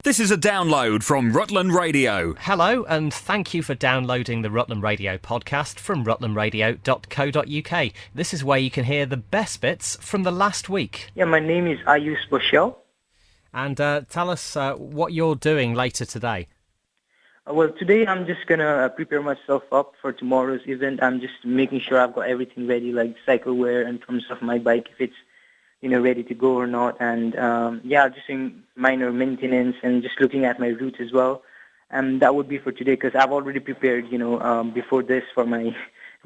This is a download from Rutland Radio. Hello, and thank you for downloading the Rutland Radio podcast from rutlandradio.co.uk. This is where you can hear the best bits from the last week. Yeah, my name is Ayush Boshel. And tell us what you're doing later today. Well, today I'm just going to prepare myself up for tomorrow's event. I'm just making sure I've got everything ready, like cycle wear in terms of my bike, if it's ready to go or not. And just doing minor maintenance and just looking at my route as well. And that would be for today because I've already prepared, before this for my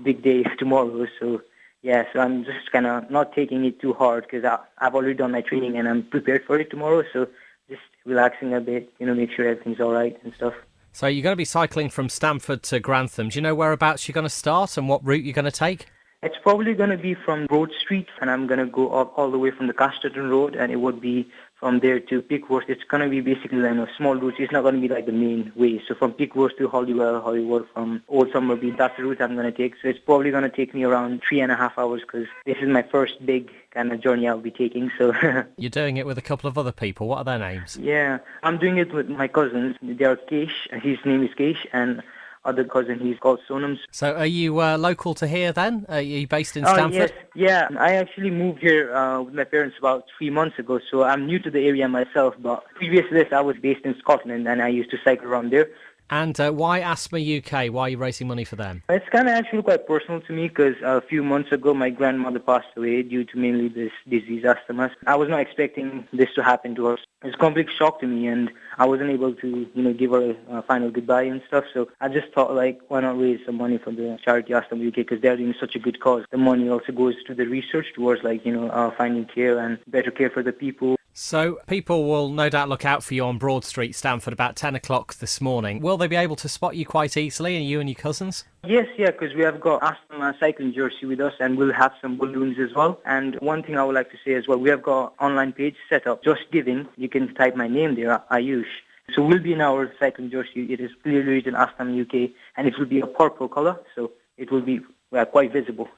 big day tomorrow. So I'm just kind of not taking it too hard because I've already done my training and I'm prepared for it tomorrow. So just relaxing a bit, make sure everything's all right and stuff. So you're going to be cycling from Stamford to Grantham. Do you know whereabouts you're going to start and what route you're going to take? It's probably going to be from Broad Street, and I'm going to go up all the way from the Casterton Road, and it would be from there to Pickworth. It's going to be basically small routes. It's not going to be like the main way. So from Pickworth to Holywell from Old Somerby, that's the route I'm going to take. So it's probably going to take me around 3.5 hours because this is my first big kind of journey I'll be taking. So You're doing it with a couple of other people. What are their names? Yeah, I'm doing it with my cousins. They are Kesh. His name is Kesh, and other cousin, he's called Sonam. So are you local to here then? Are you based in Stamford? Yes. Yeah, I actually moved here with my parents about 3 months ago, so I'm new to the area myself, but previous to this I was based in Scotland and I used to cycle around there. And why Asthma UK? Why are you raising money for them? It's kind of actually quite personal to me because a few months ago my grandmother passed away due to mainly this disease, asthma. I was not expecting this to happen to her. It's a complete shock to me and I wasn't able to, give her a final goodbye and stuff. So I just thought, why not raise some money for the charity Asthma UK because they're doing such a good cause. The money also goes to the research towards, finding care and better care for the people. So people will no doubt look out for you on Broad Street, Stamford, about 10 o'clock this morning. Will they be able to spot you quite easily, you and your cousins? Yes, because we have got Aston cycling jersey with us and we'll have some balloons as well. And one thing I would like to say as well, we have got online page set up, Just Giving. You can type my name there, Ayush. So we'll be in our cycling jersey. It is clearly written Aston UK and it will be a purple colour, so it will be quite visible.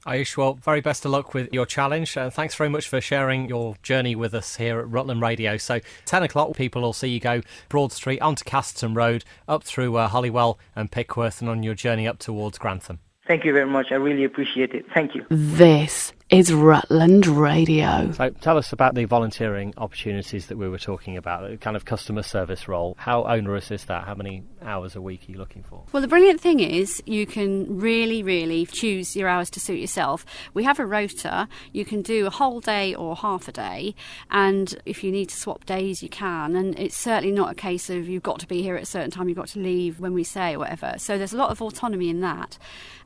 Ayush, well, very best of luck with your challenge. Thanks very much for sharing your journey with us here at Rutland Radio. So 10 o'clock, people will see you go Broad Street onto Casterton Road, up through Holywell and Pickworth and on your journey up towards Grantham. Thank you very much. I really appreciate it. Thank you. This is Rutland Radio. So tell us about the volunteering opportunities that we were talking about, the kind of customer service role. How onerous is that? How many hours a week are you looking for? Well, the brilliant thing is you can really choose your hours to suit yourself. We have a rota. You can do a whole day or half a day, and if you need to swap days, you can. And it's certainly not a case of you've got to be here at a certain time, you've got to leave when we say or whatever. So there's a lot of autonomy in that.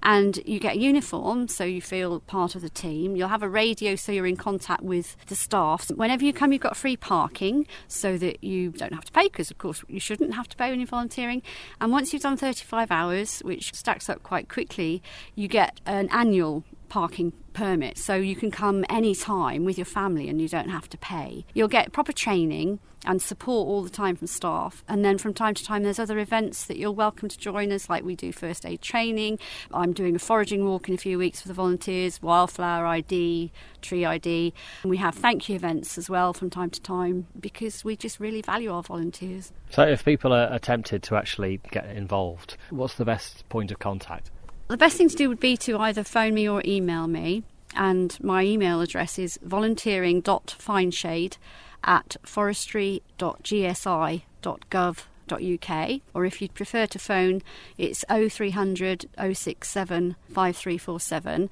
And you get a uniform, so you feel part of the team. You'll have a radio, so you're in contact with the staff. Whenever you come, you've got free parking, so that you don't have to pay, because, of course, you shouldn't have to pay when you're volunteering. And once you've done 35 hours, which stacks up quite quickly, you get an annual parking permit, so you can come any time with your family and you don't have to pay. You'll get proper training and support all the time from staff, and then from time to time there's other events that you're welcome to join us, like we do first aid training. I'm doing a foraging walk in a few weeks for the volunteers, wildflower ID, tree ID, and we have thank you events as well from time to time because we just really value our volunteers. So if people are tempted to actually get involved, what's the best point of contact? The best thing to do would be to either phone me or email me, and my email address is volunteering.fineshade@forestry.gsi.gov.uk, or if you'd prefer to phone, it's 0300 067 5347.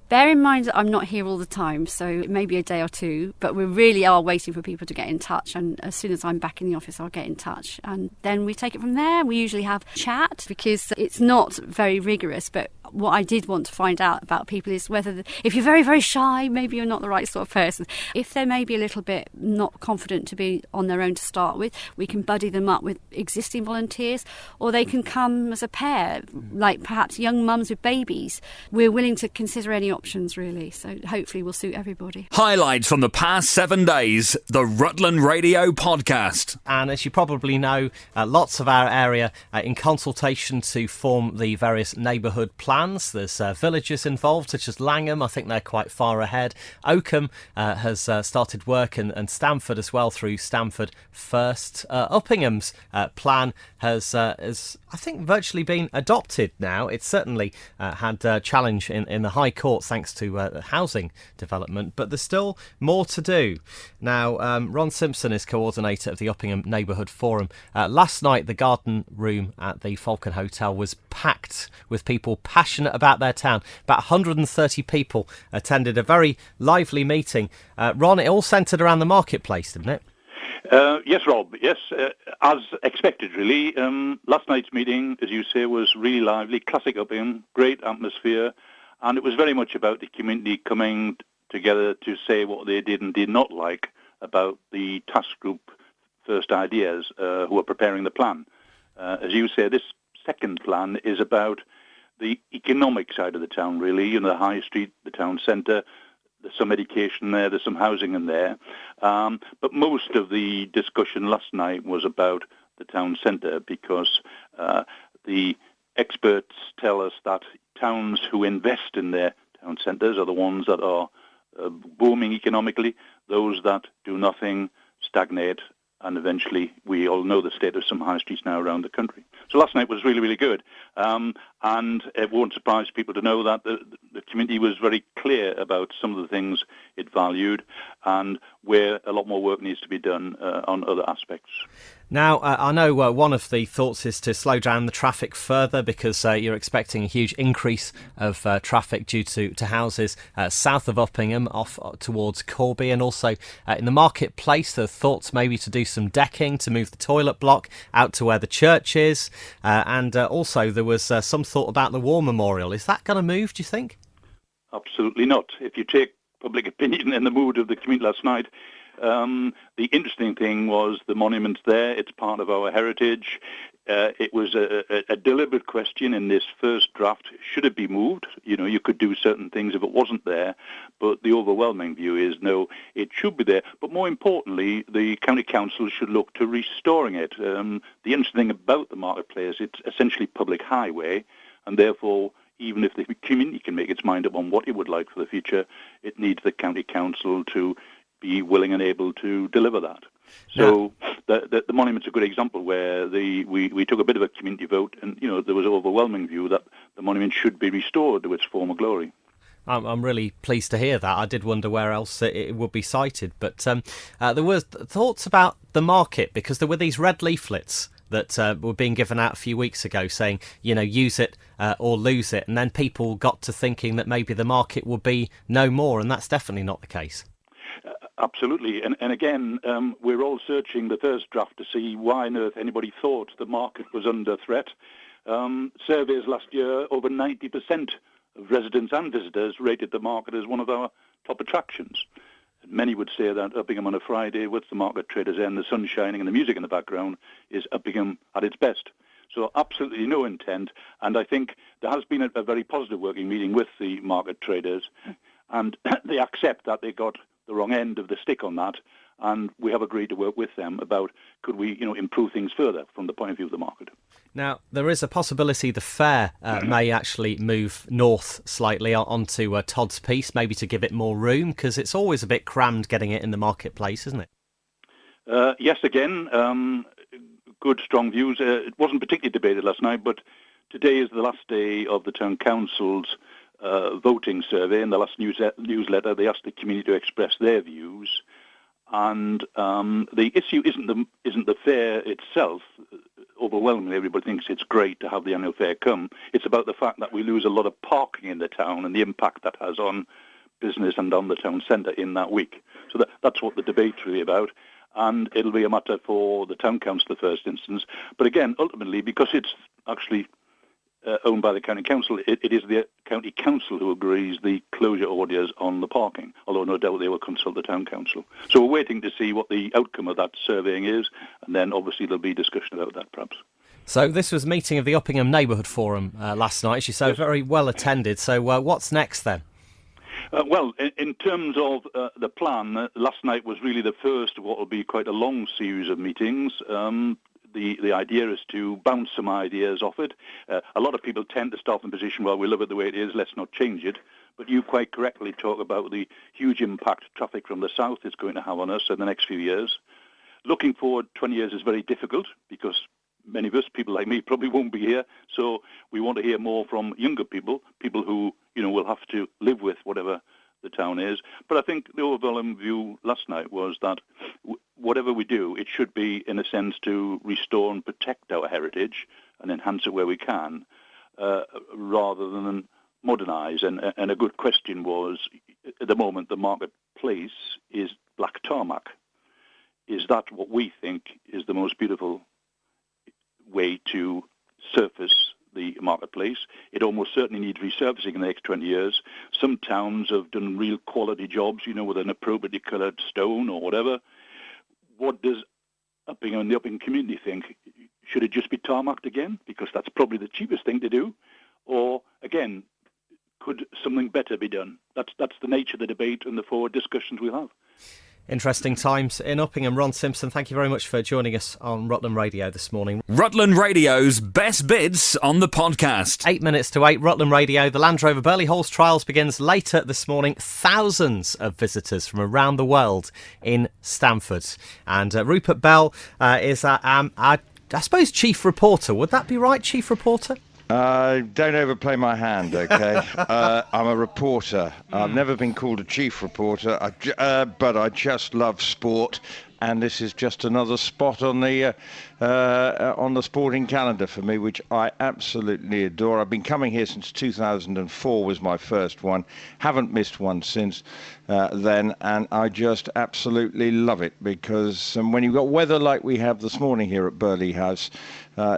Bear in mind that I'm not here all the time, so it may be a day or two, but we really are waiting for people to get in touch, and as soon as I'm back in the office I'll get in touch, and then we take it from there. We usually have chat because it's not very rigorous, but what I did want to find out about people is whether, if you're very, very shy, maybe you're not the right sort of person. If they're maybe a little bit not confident to be on their own to start with, we can buddy them up with existing volunteers, or they can come as a pair, like perhaps young mums with babies. We're willing to consider any options, really, so hopefully we'll suit everybody. Highlights from the past 7 days, the Rutland Radio podcast. And as you probably know, lots of our area in consultation to form the various neighbourhood plans. plans. There's villages involved, such as Langham. I think they're quite far ahead. Oakham has started work, and Stamford as well through Stamford First. Uppingham's plan has, I think, virtually been adopted now. It's certainly had a challenge in the High Court thanks to housing development, but there's still more to do. Now, Ron Simpson is coordinator of the Uppingham Neighbourhood Forum. Last night, the garden room at the Falcon Hotel was packed with people passionate about their town. About 130 people attended a very lively meeting. Ron, it all centred around the marketplace, didn't it? Yes, Rob. Yes, as expected, really. Last night's meeting, as you say, was really lively. Classic Uppingham, great atmosphere, and it was very much about the community coming together to say what they did and did not like about the task group First Ideas who are preparing the plan. As you say, this second plan is about the economic side of the town, really. You know, the high street, the town centre. There's some education there, there's some housing in there. But most of the discussion last night was about the town centre because the experts tell us that towns who invest in their town centres are the ones that are booming economically. Those that do nothing stagnate, and eventually we all know the state of some high streets now around the country. So last night was really, really good. And it won't surprise people to know that the community was very clear about some of the things it valued and where a lot more work needs to be done on other aspects. Now, I know one of the thoughts is to slow down the traffic further because you're expecting a huge increase of traffic due to houses south of Uppingham off towards Corby, and also in the marketplace there are thoughts maybe to do some decking to move the toilet block out to where the church is, and also there was some thought about the War Memorial. Is that going to move, do you think? Absolutely not. If you take public opinion in the mood of the community last night, the interesting thing was the monument's there. It's part of our heritage. It was a deliberate question in this first draft. Should it be moved? You know, you could do certain things if it wasn't there, but the overwhelming view is no, it should be there. But more importantly, the county council should look to restoring it. The interesting thing about the marketplace, it's essentially public highway, and therefore, even if the community can make its mind up on what it would like for the future, it needs the county council to be willing and able to deliver that. So the monument's a good example where we took a bit of a community vote, and you know there was an overwhelming view that the monument should be restored to its former glory. I'm really pleased to hear that. I did wonder where else it would be cited, but there was thoughts about the market because there were these red leaflets that were being given out a few weeks ago saying, you know, use it or lose it, and then people got to thinking that maybe the market would be no more, and that's definitely not the case. Absolutely. And again, we're all searching the first draft to see why on earth anybody thought the market was under threat. Surveys last year, over 90% of residents and visitors rated the market as one of our top attractions. And many would say that Uppingham on a Friday with the market traders end, the sun shining and the music in the background is Uppingham at its best. So absolutely no intent. And I think there has been a very positive working meeting with the market traders, and they accept that they got the wrong end of the stick on that, and we have agreed to work with them about could we, you know, improve things further from the point of view of the market. Now, there is a possibility the fair may actually move north slightly onto Todd's Piece, maybe to give it more room, because it's always a bit crammed getting it in the marketplace, isn't it? Yes, again, good, strong views. It wasn't particularly debated last night, but today is the last day of the Town Council's voting survey. In the last newsletter, they asked the community to express their views, and the issue isn't the fair itself. Overwhelmingly, everybody thinks it's great to have the annual fair come. It's about the fact that we lose a lot of parking in the town and the impact that has on business and on the town centre in that week. So that's what the debate's really about, and it'll be a matter for the Town Council in the first instance. But again, ultimately, because it's actually owned by the county council, it is the county council who agrees the closure orders on the parking, although no doubt they will consult the town council. So we're waiting to see what the outcome of that surveying is, and then obviously there'll be discussion about that perhaps. So this was a meeting of the Uppingham Neighbourhood Forum last night, as you say, very well attended. So what's next then? Well, in terms of the plan, last night was really the first of what will be quite a long series of meetings. the idea is to bounce some ideas off it. A lot of people tend to start in the position, well, we love it the way it is, let's not change it. But you quite correctly talk about the huge impact traffic from the south is going to have on us in the next few years. Looking forward 20 years is very difficult because many of us, people like me, probably won't be here. So we want to hear more from younger people who, will have to live with whatever the town is. But I think the overwhelming view last night was that whatever we do, it should be, in a sense, to restore and protect our heritage and enhance it where we can, rather than modernise. And a good question was, at the moment, the marketplace is black tarmac. Is that what we think is the most beautiful way to surface the marketplace? It almost certainly needs resurfacing in the next 20 years. Some towns have done real quality jobs, with an appropriately coloured stone or whatever. What does the upping community think? Should it just be tarmacked again? Because that's probably the cheapest thing to do. Or, again, could something better be done? That's the nature of the debate and the forward discussions we'll have. Interesting times in Uppingham. Ron Simpson, thank you very much for joining us on Rutland Radio this morning. Rutland Radio's best bits on the podcast. 8 minutes to 8, Rutland Radio. The Land Rover Burley Horse Trials begins later this morning. Thousands of visitors from around the world in Stamford. And Rupert Bell is our, I suppose, chief reporter. Would that be right, chief reporter? Don't overplay my hand, okay? I'm a reporter. I've never been called a chief reporter, but I just love sport, and this is just another spot on the sporting calendar for me, which I absolutely adore. I've been coming here since 2004 was my first one. Haven't missed one since then, and I just absolutely love it because when you've got weather like we have this morning here at Burley House,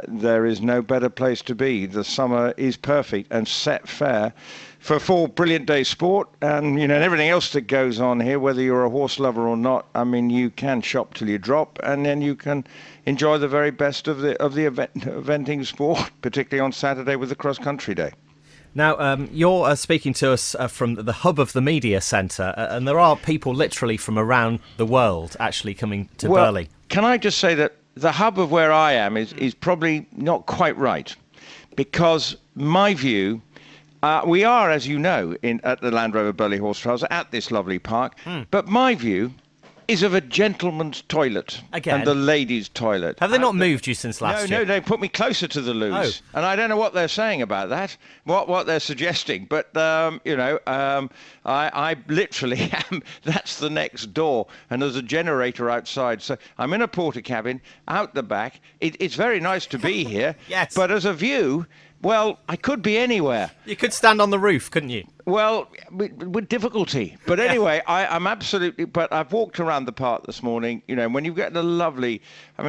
there is no better place to be. The summer is perfect and set fair for 4 brilliant days sport and everything else that goes on here, whether you're a horse lover or not. I mean, you can shop till you drop, and then you can enjoy the very best of the eventing sport, particularly on Saturday with the cross country day. Now, you're speaking to us from the hub of the media centre, and there are people literally from around the world actually coming to Burley. Can I just say that the hub of where I am is probably not quite right, because my view, we are, as you know, at the Land Rover Burley Horse Trials at this lovely park, but my view is of a gentleman's toilet and the ladies' toilet. Have they not moved you since last year? No, they put me closer to the loos. And I don't know what they're saying about that, what they're suggesting. But, I literally am, that's the next door. And there's a generator outside. So I'm in a porter cabin out the back. It's very nice to be here. Yes. But as a view, well, I could be anywhere. You could stand on the roof, couldn't you? Well, with difficulty. But anyway, I'm absolutely... But I've walked around the park this morning, when you get the lovely...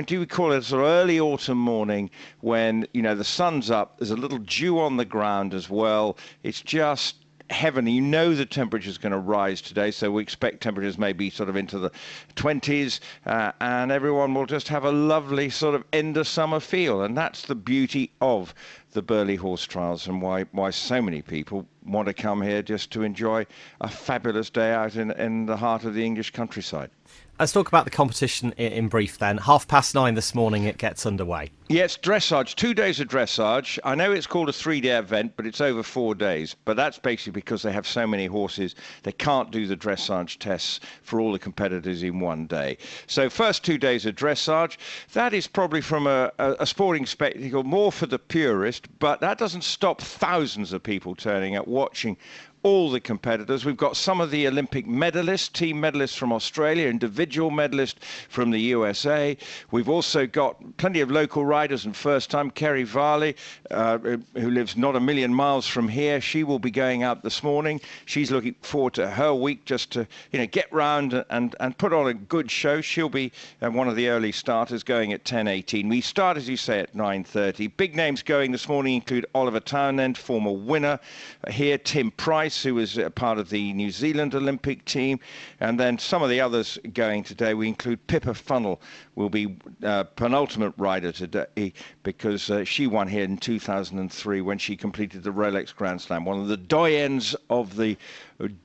do we call it a sort of early autumn morning when, the sun's up, there's a little dew on the ground as well. It's just heavenly. The temperature's going to rise today, so we expect temperatures maybe sort of into the 20s, and everyone will just have a lovely sort of end of summer feel, and that's the beauty of the Burley Horse Trials and why so many people want to come here just to enjoy a fabulous day out in the heart of the English countryside. Let's talk about the competition in brief then. 9:30 this morning it gets underway. Yes, dressage, 2 days of dressage. I know it's called a 3-day event, but it's over 4 days. But that's basically because they have so many horses, they can't do the dressage tests for all the competitors in one day. So first 2 days of dressage, that is probably from a sporting spectacle, more for the purist, but that doesn't stop thousands of people turning up watching all the competitors. We've got some of the Olympic medalists, team medalists from Australia, individual medalists from the USA. We've also got plenty of local riders and first time. Kerry Varley, who lives not a million miles from here, she will be going out this morning. She's looking forward to her week just to get round and put on a good show. She'll be one of the early starters going at 10:18. We start, as you say, at 9:30. Big names going this morning include Oliver Townend, former winner here, Tim Price, who was part of the New Zealand Olympic team, and then some of the others going today. We include Pippa Funnell, will be penultimate rider today because she won here in 2003 when she completed the Rolex Grand Slam, one of the doyens of the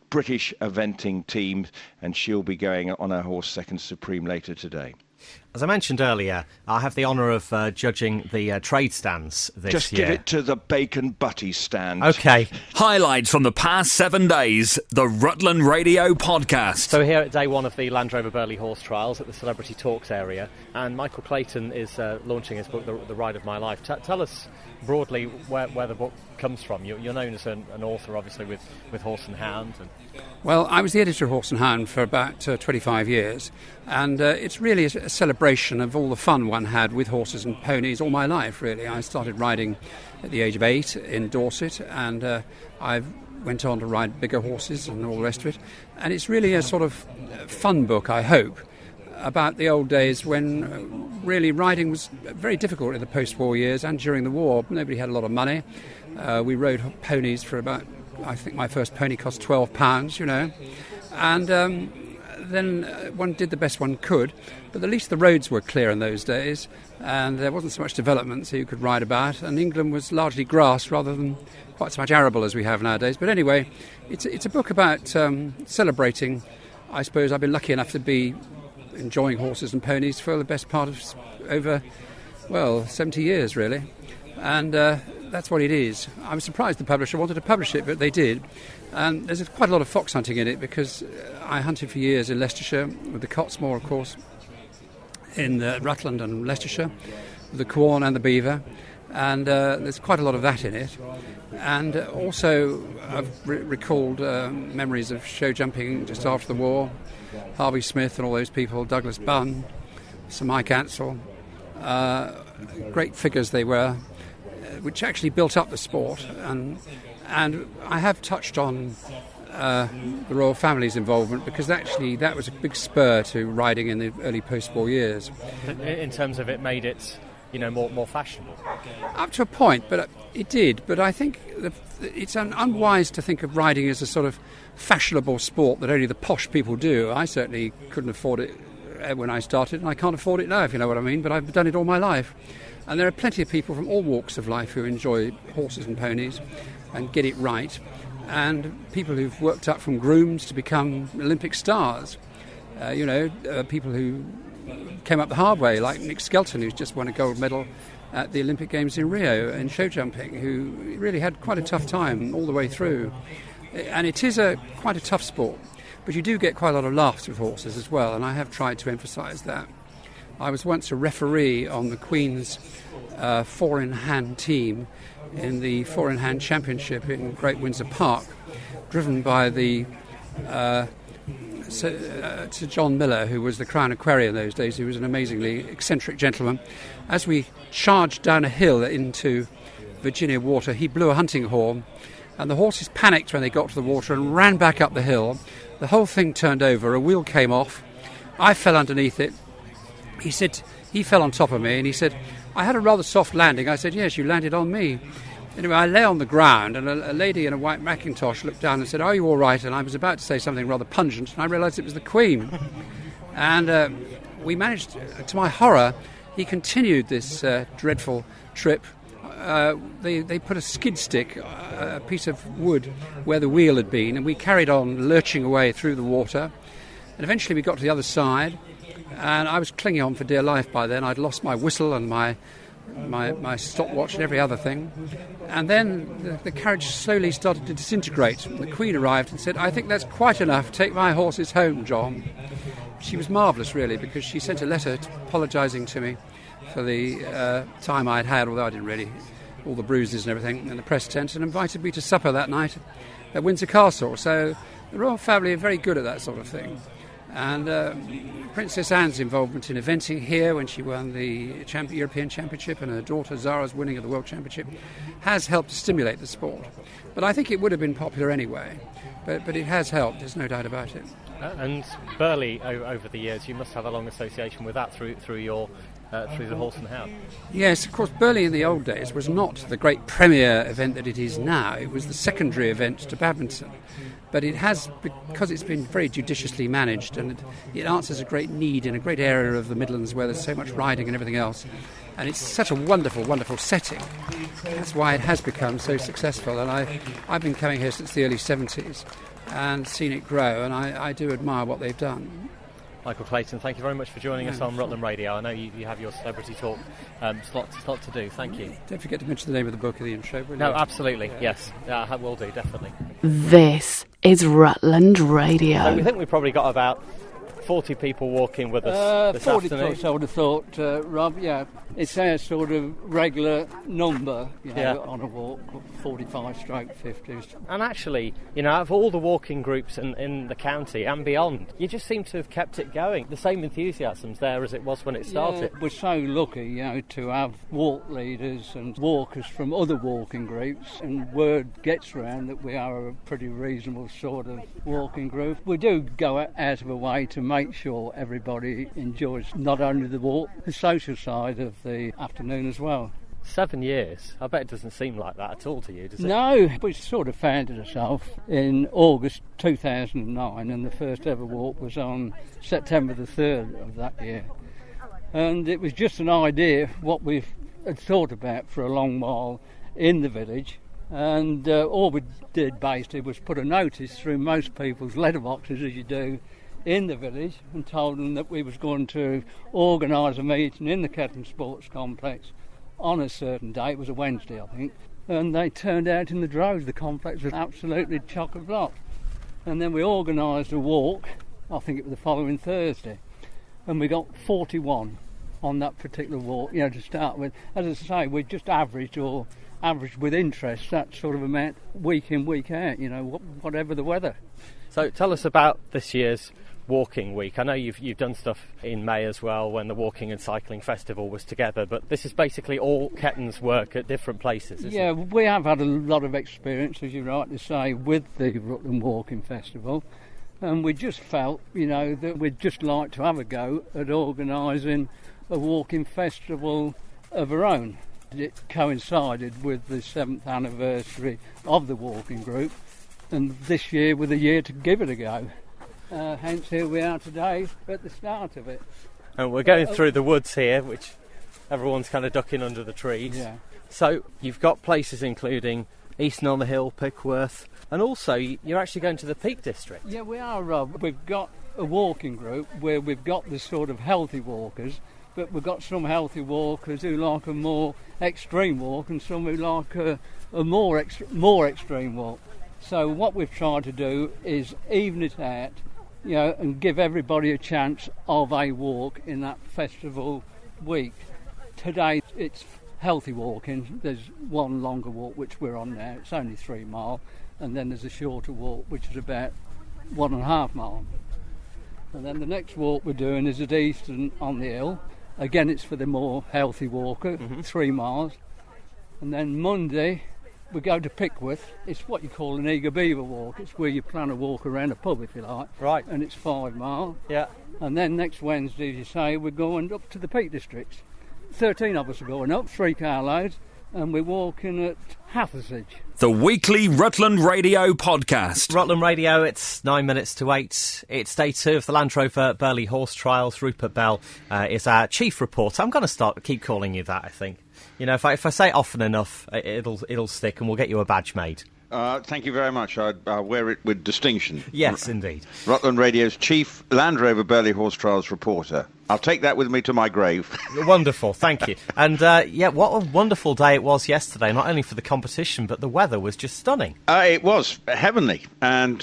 British eventing team, and she'll be going on her horse Second Supreme later today. As I mentioned earlier, I have the honour of judging the trade stands this Just year. give it to the bacon butty stand. Okay. Highlights from the past 7 days, the Rutland Radio Podcast. So we're here at day one of the Land Rover Burley Horse Trials at the Celebrity Talks area, and Michael Clayton is launching his book, The Ride of My Life. Tell us broadly where the book comes from. You're known as an author, obviously, with Horse and Hound. Well, I was the editor of Horse and Hound for about 25 years, and it's really a celebration of all the fun one had with horses and ponies all my life, really. I started riding at the age of 8 in Dorset, and I went on to ride bigger horses and all the rest of it. And it's really a sort of fun book, I hope, about the old days when really riding was very difficult in the post-war years and during the war. Nobody had a lot of money. We rode ponies for about, I think my first pony cost £12, you know. And then one did the best one could, but at least the roads were clear in those days, and there wasn't so much development, so you could ride about, and England was largely grass rather than quite so much arable as we have nowadays. But anyway, it's a book about celebrating. I suppose I've been lucky enough to be enjoying horses and ponies for the best part of over, 70 years, really. And that's what it is. I was surprised the publisher wanted to publish it, but they did. And there's quite a lot of fox hunting in it, because I hunted for years in Leicestershire, with the Cottesmore, of course, in Rutland and Leicestershire, with the Quorn and the Beaver. And there's quite a lot of that in it. And also I've recalled memories of show jumping just after the war, Harvey Smith and all those people, Douglas Bunn, Sir Mike Ansell, great figures they were, which actually built up the sport. And I have touched on the royal family's involvement, because actually that was a big spur to riding in the early post-war years. In terms of it made it, more fashionable? Up to a point, but it did. But I think it's unwise to think of riding as a sort of fashionable sport that only the posh people do. I certainly couldn't afford it when I started, and I can't afford it now, if you know what I mean, but I've done it all my life. And there are plenty of people from all walks of life who enjoy horses and ponies and get it right, and people who've worked up from grooms to become Olympic stars. People who came up the hard way, like Nick Skelton, who's just won a gold medal at the Olympic Games in Rio in show jumping, who really had quite a tough time all the way through. And it is quite a tough sport, but you do get quite a lot of laughs with horses as well, and I have tried to emphasise that. I was once a referee on the Queen's four-in-hand team in the four-in-hand championship in Great Windsor Park, driven by the Sir John Miller, who was the Crown Equerry in those days, who was an amazingly eccentric gentleman. As we charged down a hill into Virginia water, he blew a hunting horn, and the horses panicked when they got to the water and ran back up the hill. The whole thing turned over, a wheel came off, I fell underneath it. He said, he fell on top of me, and he said, I had a rather soft landing. I said, yes, you landed on me. Anyway, I lay on the ground, and a lady in a white mackintosh looked down and said, are you all right? And I was about to say something rather pungent, and I realised it was the Queen. And we managed, to my horror, he continued this dreadful trip. They put a skid stick, a piece of wood, where the wheel had been, and we carried on lurching away through the water. And eventually we got to the other side, and I was clinging on for dear life by then. I'd lost my whistle and my stopwatch and every other thing. And then the carriage slowly started to disintegrate. And the Queen arrived and said, I think that's quite enough. Take my horses home, John. She was marvellous, really, because she sent a letter apologising to me for the time I'd had, although I didn't really, all the bruises and everything, in the press tent, and invited me to supper that night at Windsor Castle. So the royal family are very good at that sort of thing. And Princess Anne's involvement in eventing here when she won the European Championship, and her daughter Zara's winning of the World Championship, has helped to stimulate the sport. But I think it would have been popular anyway. But it has helped, there's no doubt about it. And Burley, over the years, you must have a long association with that through the Horse and Hound. Yes, of course, Burley in the old days was not the great premier event that it is now. It was the secondary event to badminton. But it has, because it's been very judiciously managed, and it answers a great need in a great area of the Midlands where there's so much riding and everything else. And it's such a wonderful, wonderful setting. That's why it has become so successful. And I've been coming here since the early 70s and seen it grow, and I do admire what they've done. Michael Clayton, thank you very much for joining us on Rutland Radio. I know you have your celebrity talk slot to do. Thank you. Don't forget to mention the name of the book of the intro, will you? No, absolutely, yes. I will do, definitely. This is Rutland Radio. So we think we've probably got about 40 people walking with us this 40 afternoon. plus, I would have thought, Rob, yeah. It's our sort of regular number, on a walk, 45/50s. And actually, out of all the walking groups in the county and beyond, you just seem to have kept it going. The same enthusiasm's there as it was when it started. Yeah, we're so lucky, to have walk leaders and walkers from other walking groups, and word gets around that we are a pretty reasonable sort of walking group. We do go out of our way to make sure everybody enjoys not only the walk, the social side of the afternoon as well. 7 years? I bet it doesn't seem like that at all to you, does it? No, we sort of founded ourselves in August 2009, and the first ever walk was on September the 3rd of that year. And it was just an idea, what we had thought about for a long while in the village. And all we did basically was put a notice through most people's letterboxes, as you do, in the village, and told them that we was going to organise a meeting in the Ketton Sports Complex on a certain day. It was a Wednesday, I think, and they turned out in the droves. The complex was absolutely chock-a-block. And then we organised a walk, I think it was the following Thursday, and we got 41 on that particular walk, to start with. As I say, we just averaged with interest, that sort of amount, week in, week out, whatever the weather. So tell us about this year's walking week. I know you've done stuff in May as well when the walking and cycling festival was together, but this is basically all Ketton's work at different places, isn't it? We have had a lot of experience, as you rightly say, with the Rutland Walking Festival, and we just felt, that we'd just like to have a go at organising a walking festival of our own. It coincided with the 7th anniversary of the walking group, and this year was the year to give it a go. Hence here we are today at the start of it. And we're going through the woods here, which everyone's kind of ducking under the trees. Yeah. So you've got places including Easton on the Hill, Pickworth, and also you're actually going to the Peak District. Yeah, we are, Rob. We've got a walking group where we've got the sort of healthy walkers, but we've got some healthy walkers who like a more extreme walk and some who like a more extreme walk. So what we've tried to do is even it out, and give everybody a chance of a walk in that festival week. Today it's healthy walking. There's one longer walk which we're on now. It's only 3 mile, and then there's a shorter walk which is about 1.5 mile. And then the next walk we're doing is at Easton on the Hill. Again, it's for the more healthy walker, 3 miles. And then Monday we go to Pickworth. It's what you call an eager beaver walk. It's where you plan a walk around a pub, if you like. Right. And it's 5 mile. Yeah. And then next Wednesday, as you say, we're going up to the Peak District. 13 of us are going up, 3 carloads, and we're walking at Hathersage. The weekly Rutland Radio podcast. Rutland Radio, it's 9 minutes to 8. It's day 2 of the Land Rover Burley Horse Trials. Rupert Bell is our chief reporter. I'm going to keep calling you that, I think. If I say it often enough, it'll stick, and we'll get you a badge made. Thank you very much. I'll wear it with distinction. Yes, indeed. Rutland Radio's chief Land Rover Burley Horse Trials reporter. I'll take that with me to my grave. Wonderful, thank you. And what a wonderful day it was yesterday, not only for the competition, but the weather was just stunning. It was heavenly, and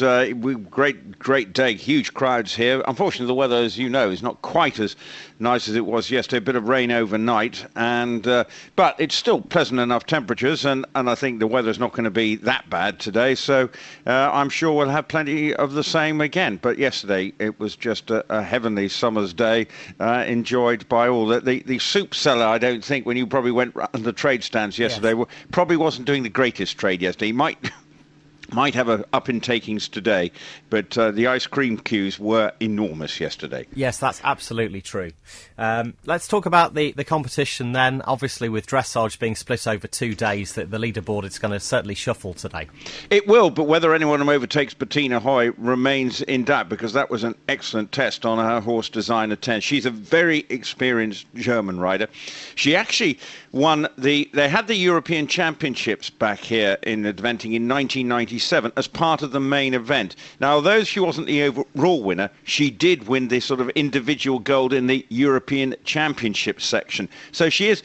great day, huge crowds here. Unfortunately, the weather, as you know, is not quite as nice as it was yesterday. A bit of rain overnight, but it's still pleasant enough temperatures, and I think the weather's not going to be that bad today, so I'm sure we'll have plenty of the same again. But yesterday, it was just a heavenly summer's day. Enjoyed by all. The soup seller, I don't think, when you probably went on the trade stands yesterday, probably wasn't doing the greatest trade yesterday. He might have a up in takings today, but the ice cream queues were enormous yesterday. Yes, that's absolutely true. Let's talk about the competition then. Obviously, with dressage being split over 2 days, the leaderboard is going to certainly shuffle today. It will, but whether anyone overtakes Bettina Hoy remains in doubt, because that was an excellent test on her horse Designer 10. She's a very experienced German rider. She actually won they had the European Championships back here in eventing in 1996. 1987 as part of the main event. Now, although she wasn't the overall winner, she did win this sort of individual gold in the European Championship section. So she is,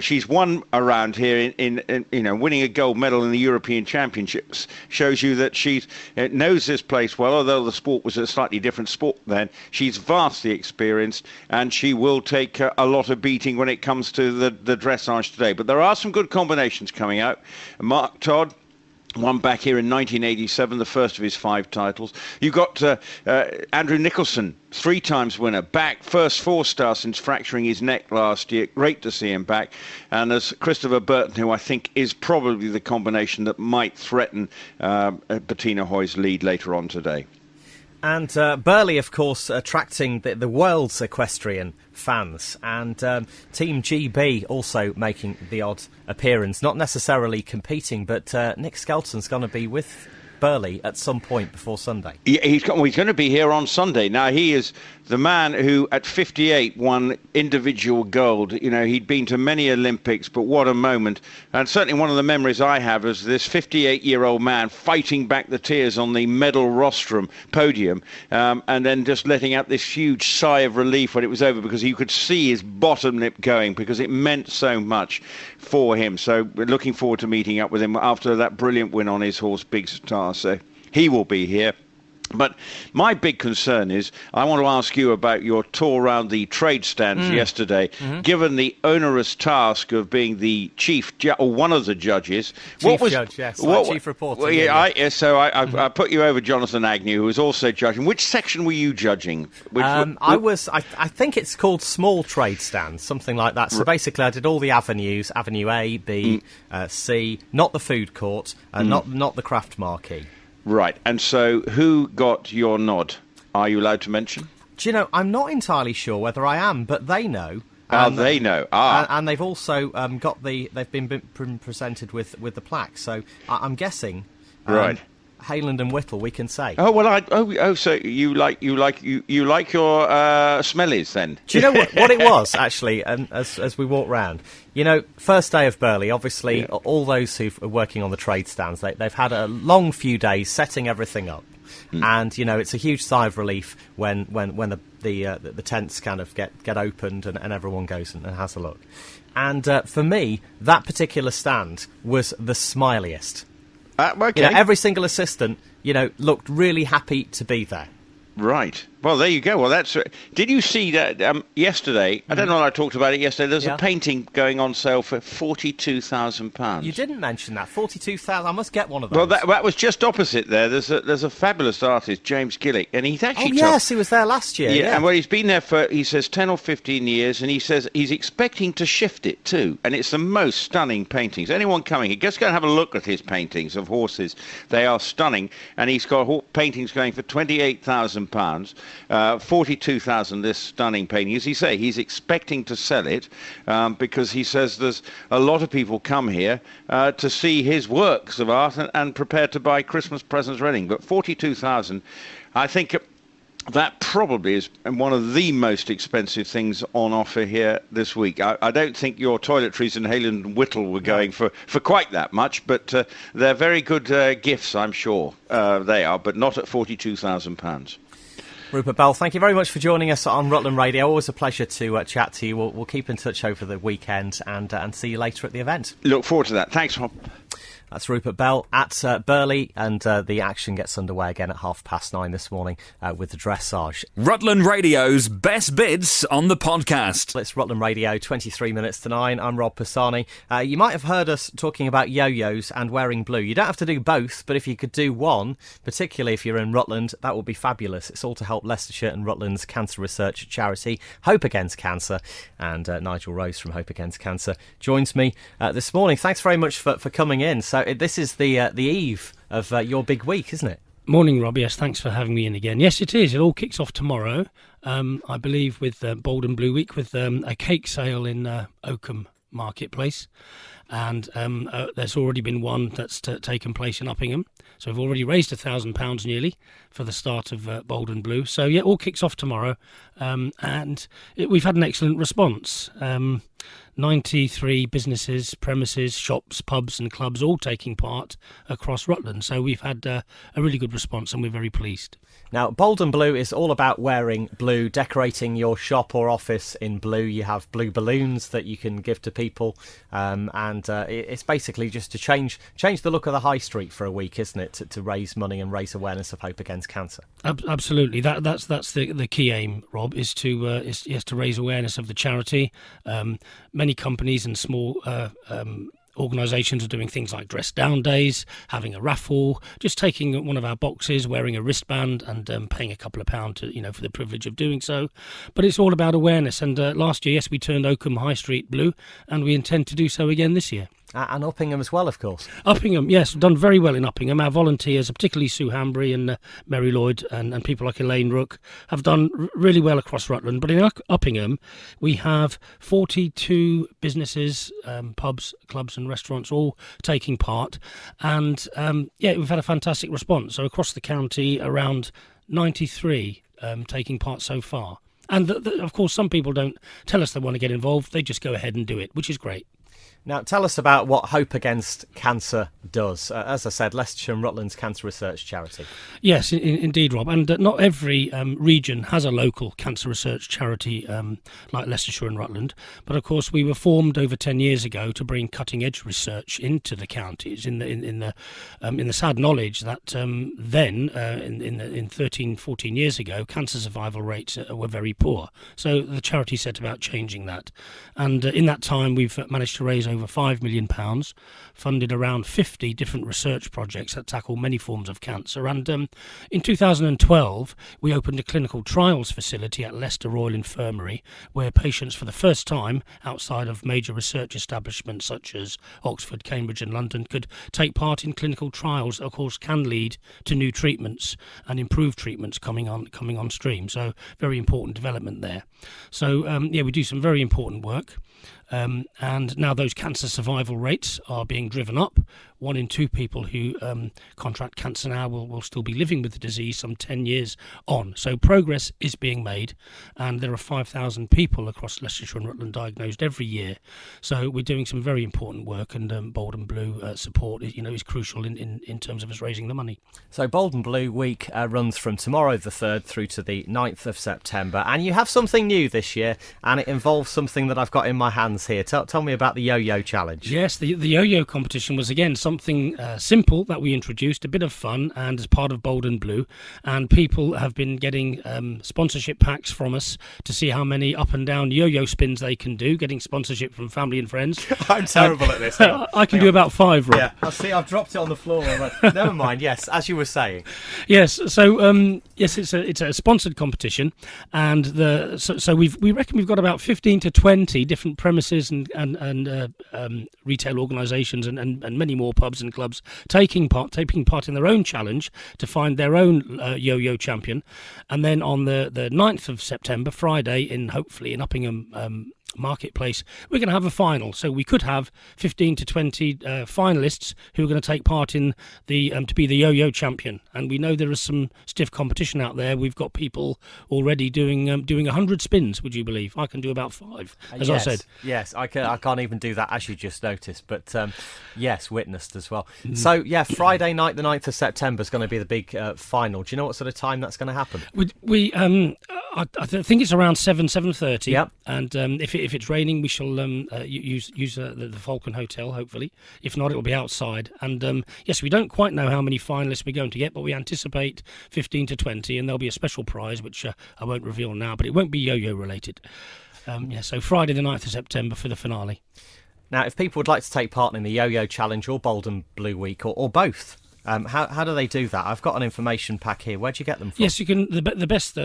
she's won around here in winning a gold medal in the European Championships shows you that she knows this place well, although the sport was a slightly different sport then. She's vastly experienced, and she will take a lot of beating when it comes to the dressage today. But there are some good combinations coming out. Mark Todd won back here in 1987, the first of his 5 titles. You've got Andrew Nicholson, 3 times winner, back, first 4-star since fracturing his neck last year. Great to see him back. And there's Christopher Burton, who I think is probably the combination that might threaten Bettina Hoy's lead later on today. And Burley, of course, attracting the world's equestrian fans. And Team GB also making the odd appearance. Not necessarily competing, but Nick Skelton's going to be with Burley at some point before Sunday. He's going to be here on Sunday. Now, he is the man who at 58 won individual gold. He'd been to many Olympics, but what a moment. And certainly one of the memories I have is this 58-year-old man fighting back the tears on the medal rostrum podium, and then just letting out this huge sigh of relief when it was over, because you could see his bottom lip going, because it meant so much for him. So we're looking forward to meeting up with him after that brilliant win on his horse, Big Star. So he will be here. But my big concern is, I want to ask you about your tour around the trade stands yesterday. Mm-hmm. Given the onerous task of being the chief or one of the judges, chief reporter. Well, I put you over Jonathan Agnew, who was also judging. Which section were you judging? I think it's called small trade stands, something like that. So basically, I did all the avenues: Avenue A, B, C, not the food court, not the craft marquee. Right, and so who got your nod? Are you allowed to mention? Do you know, I'm not entirely sure whether I am, but they know. They know. And they've also they've been presented with the plaque, so I'm guessing. Right. Hayland and Whittle, we can say. Oh well, so you like your smellies then? Do you know what it was actually? And as we walk round, first day of Burley, obviously, all those who are working on the trade stands, they've had a long few days setting everything up, and it's a huge sigh of relief when the tents kind of get opened and everyone goes and has a look. And for me, that particular stand was the smiliest. Okay. Every single assistant, looked really happy to be there. Right. Well, there you go. Well, that's. Did you see that yesterday? I don't know if I talked about it yesterday. There's a painting going on sale for £42,000. You didn't mention that. 42,000. I must get one of those. Well, that was just opposite there. There's a fabulous artist, James Gillick, and he's actually. Oh yes, he was there last year. Yeah, and he's been there for, he says, 10 or 15 years, and he says he's expecting to shift it too. And it's the most stunning paintings. Anyone coming, just go and have a look at his paintings of horses. They are stunning, and he's got paintings going for £28,000. 42,000 this stunning painting. As he say, he's expecting to sell it because he says there's a lot of people come here to see his works of art and prepared to buy Christmas presents ready. But 42,000, I think that probably is one of the most expensive things on offer here this week. I don't think your toiletries in Hayland and Whittle were going for quite that much, but they're very good gifts, I'm sure. They are, but not at £42,000. Rupert Bell, thank you very much for joining us on Rutland Radio. Always a pleasure to chat to you. We'll keep in touch over the weekend and see you later at the event. Look forward to that. Thanks, Rob. That's Rupert Bell at Burley, and the action gets underway again at 9:30 this morning with the dressage. Rutland Radio's best bits on the podcast. It's Rutland Radio, 23 minutes to 9. I'm Rob Pisani. You might have heard us talking about yo-yos and wearing blue. You don't have to do both, but if you could do one, particularly if you're in Rutland, that would be fabulous. It's all to help Leicestershire and Rutland's cancer research charity, Hope Against Cancer. And Nigel Rose from Hope Against Cancer joins me this morning. Thanks very much for coming in. So this is the eve of your big week, isn't it? Morning, Rob. Yes, thanks for having me in again. Yes, it is. It all kicks off tomorrow, I believe, with Bold and Blue Week, with a cake sale in Oakham Marketplace. And there's already been one that's taken place in Uppingham. So we've already raised £1,000 nearly for the start of Bold and Blue. So, yeah, all kicks off tomorrow. We've had an excellent response. 93 businesses, premises, shops, pubs and clubs all taking part across Rutland. So we've had a really good response and we're very pleased. Now, Bold and Blue is all about wearing blue, decorating your shop or office in blue. You have blue balloons that you can give to people, and it's basically just to change the look of the high street for a week, isn't it? To raise money and raise awareness of Hope Against Cancer. Absolutely, that's the key aim, Rob, is to raise awareness of the charity. Many companies and small organisations are doing things like dress down days, having a raffle, just taking one of our boxes, wearing a wristband and paying a couple of pounds for the privilege of doing so. But it's all about awareness, and last year, yes, we turned Oakham High Street blue, and we intend to do so again this year. And Uppingham as well, of course. Uppingham, yes, done very well in Uppingham. Our volunteers, particularly Sue Hambry and Mary Lloyd and people like Elaine Rook, have done really well across Rutland. But in Uppingham, we have 42 businesses, pubs, clubs and restaurants all taking part. And, we've had a fantastic response. So across the county, around 93 taking part so far. And, of course, some people don't tell us they want to get involved. They just go ahead and do it, which is great. Now, tell us about what Hope Against Cancer does. As I said, Leicestershire and Rutland's cancer research charity. Yes, indeed, Rob. And not every region has a local cancer research charity like Leicestershire and Rutland. But, of course, we were formed over 10 years ago to bring cutting-edge research into the counties in the sad knowledge that then, 13, 14 years ago, cancer survival rates were very poor. So the charity set about changing that. And in that time, we've managed to raise over £5 million, funded around 50 different research projects that tackle many forms of cancer. And in 2012, we opened a clinical trials facility at Leicester Royal Infirmary, where patients for the first time, outside of major research establishments such as Oxford, Cambridge and London, could take part in clinical trials that, of course, can lead to new treatments and improved treatments coming on stream. So very important development there. So, we do some very important work. And now those cancer survival rates are being driven up. 1 in 2 people who contract cancer now will still be living with the disease some 10 years on. So progress is being made, and there are 5,000 people across Leicestershire and Rutland diagnosed every year. So we're doing some very important work, and Bold and Blue support is crucial in terms of us raising the money. So Bold and Blue Week runs from tomorrow the 3rd through to the 9th of September, and you have something new this year, and it involves something that I've got in my hands here. Tell me about the yo-yo challenge. Yes, the yo-yo competition was again something simple that we introduced, a bit of fun, and as part of Bold and Blue, and people have been getting sponsorship packs from us to see how many up and down yo-yo spins they can do, getting sponsorship from family and friends. I'm terrible at this. I can do about 5, Rob. Yeah, I see. I've dropped it on the floor. Never mind. Yes, as you were saying. Yes. So yes, it's a sponsored competition, and we reckon we've got about 15 to 20 different premises and retail organisations and many more pubs and clubs taking part in their own challenge to find their own yo-yo champion. And then on the 9th of September, Friday, hopefully in Uppingham Marketplace, we're going to have a final. So we could have 15 to 20 finalists who are going to take part in the to be the yo-yo champion. And we know there is some stiff competition out there. We've got people already doing 100 spins. Would you believe? I can do about 5, as I said. Yes, I can't even do that, as you just noticed. But yes, witnessed as well. So yeah, Friday night, the 9th of September is going to be the big final. Do you know what sort of time that's going to happen? I think it's around 7:30. Yep. And if it's raining, we shall use the Falcon Hotel, hopefully. If not, it will be outside. And yes, we don't quite know how many finalists we're going to get, but we anticipate 15 to 20, and there'll be a special prize, which I won't reveal now, but it won't be yo-yo related. So Friday the 9th of September for the finale. Now, if people would like to take part in the Yo-Yo Challenge or Bold and Blue Week or both, how do they do that? I've got an information pack here. Where'd you get them from? Yes, you can. The best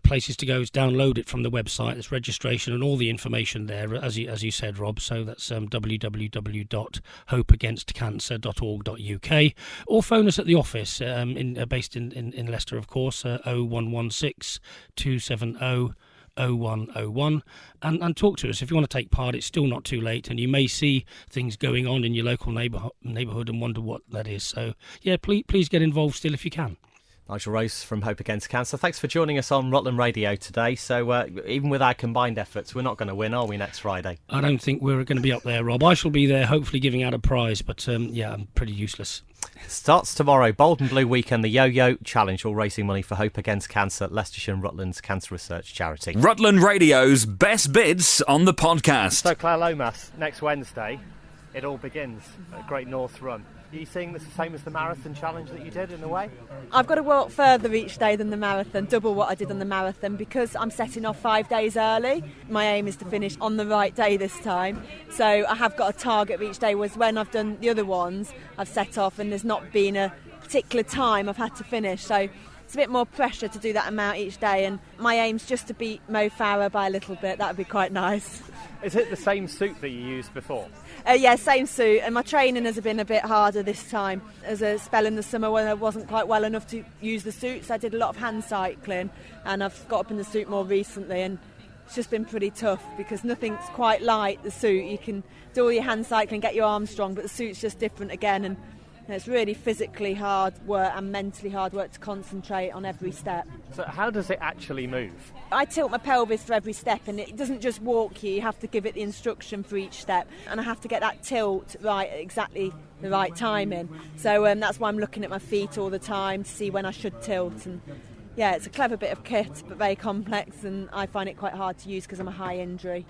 places to go is download it from the website. There's registration and all the information there, as you said, Rob. So that's www.hopeagainstcancer.org.uk, or phone us at the office based in Leicester, of course, 0116 270 0101, and talk to us. If you want to take part, it's still not too late, and you may see things going on in your local neighbourhood and wonder what that is. So yeah, please get involved still if you can. Nigel Rose from Hope Against Cancer. Thanks for joining us on Rutland Radio today. So even with our combined efforts, we're not going to win, are we, next Friday? I don't think we're going to be up there, Rob. I shall be there, hopefully giving out a prize, but I'm pretty useless. Starts tomorrow, Bold and Blue Weekend, the Yo-Yo Challenge, all raising money for Hope Against Cancer, Leicestershire and Rutland's cancer research charity. Rutland Radio's best bits on the podcast. So Claire Lomas, next Wednesday, it all begins at Great North Run. Are you seeing this the same as the marathon challenge that you did in a way? I've got to walk further each day than the marathon, double what I did on the marathon, because I'm setting off 5 days early. My aim is to finish on the right day this time. So I have got a target of each day, whereas when I've done the other ones, I've set off and there's not been a particular time I've had to finish. So it's a bit more pressure to do that amount each day, and my aim's just to beat Mo Farah by a little bit. That would be quite nice. Is it the same suit that you used before? Yeah, same suit, and my training has been a bit harder this time. There's a spell in the summer when I wasn't quite well enough to use the suit, so I did a lot of hand cycling, and I've got up in the suit more recently, and it's just been pretty tough because nothing's quite like the suit. You can do all your hand cycling, get your arms strong, but the suit's just different again, and it's really physically hard work and mentally hard work to concentrate on every step. So how does it actually move? I tilt my pelvis for every step, and it doesn't just walk you have to give it the instruction for each step, and I have to get that tilt right at exactly the right timing. So that's why I'm looking at my feet all the time to see when I should tilt. And yeah, it's a clever bit of kit but very complex, and I find it quite hard to use because I'm a high injury.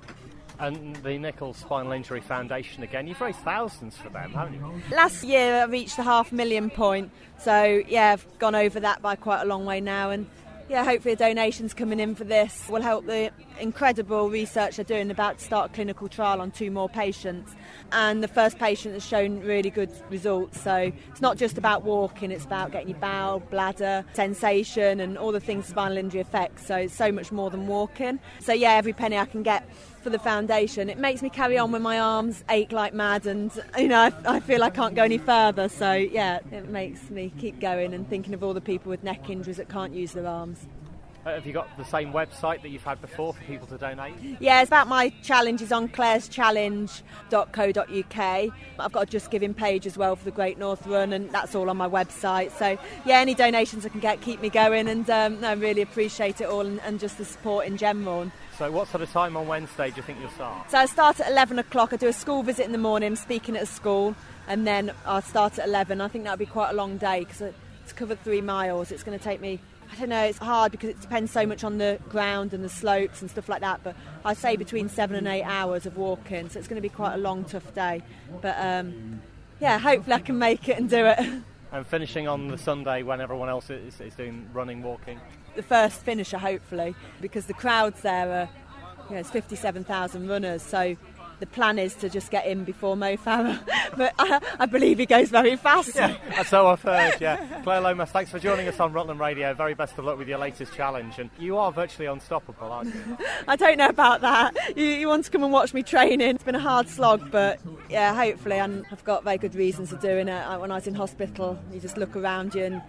And the Nichols Spinal Injury Foundation again, you've raised thousands for them, haven't you? Last year I reached the £500,000 point, so yeah, I've gone over that by quite a long way now, and yeah, hopefully the donations coming in for this will help the incredible research they're doing. About to start a clinical trial on 2 more patients, and the first patient has shown really good results. So it's not just about walking, it's about getting your bowel, bladder, sensation and all the things spinal injury affects. So it's so much more than walking. So yeah, every penny I can get for the foundation, it makes me carry on when my arms ache like mad, and I feel I can't go any further. So yeah, it makes me keep going and thinking of all the people with neck injuries that can't use their arms. Have you got the same website that you've had before for people to donate? Yeah, it's about my challenges on claireschallenge.co.uk. I've got a Just Giving page as well for the Great North Run, and that's all on my website. So yeah, any donations I can get keep me going, and I really appreciate it all, and just the support in general. So what sort of time on Wednesday do you think you'll start? So I start at 11 o'clock. I do a school visit in the morning, I'm speaking at a school, and then I'll start at 11. I think that'll be quite a long day because it's covered 3 miles. It's going to take me, I don't know, it's hard because it depends so much on the ground and the slopes and stuff like that, but I'd say between 7 and 8 hours of walking, so it's going to be quite a long, tough day. But yeah, hopefully I can make it and do it. And finishing on the Sunday when everyone else is doing running, walking? The first finisher, hopefully, because the crowds there are, it's 57,000 runners, so the plan is to just get in before Mo Farah, but I believe he goes very fast. Yeah, that's so I've heard, yeah. Claire Lomas, thanks for joining us on Rutland Radio. Very best of luck with your latest challenge, and you are virtually unstoppable, aren't you? I don't know about that. You want to come and watch me training. It's been a hard slog, but yeah, hopefully, and I've got very good reasons for doing it. When I was in hospital, you just look around you, and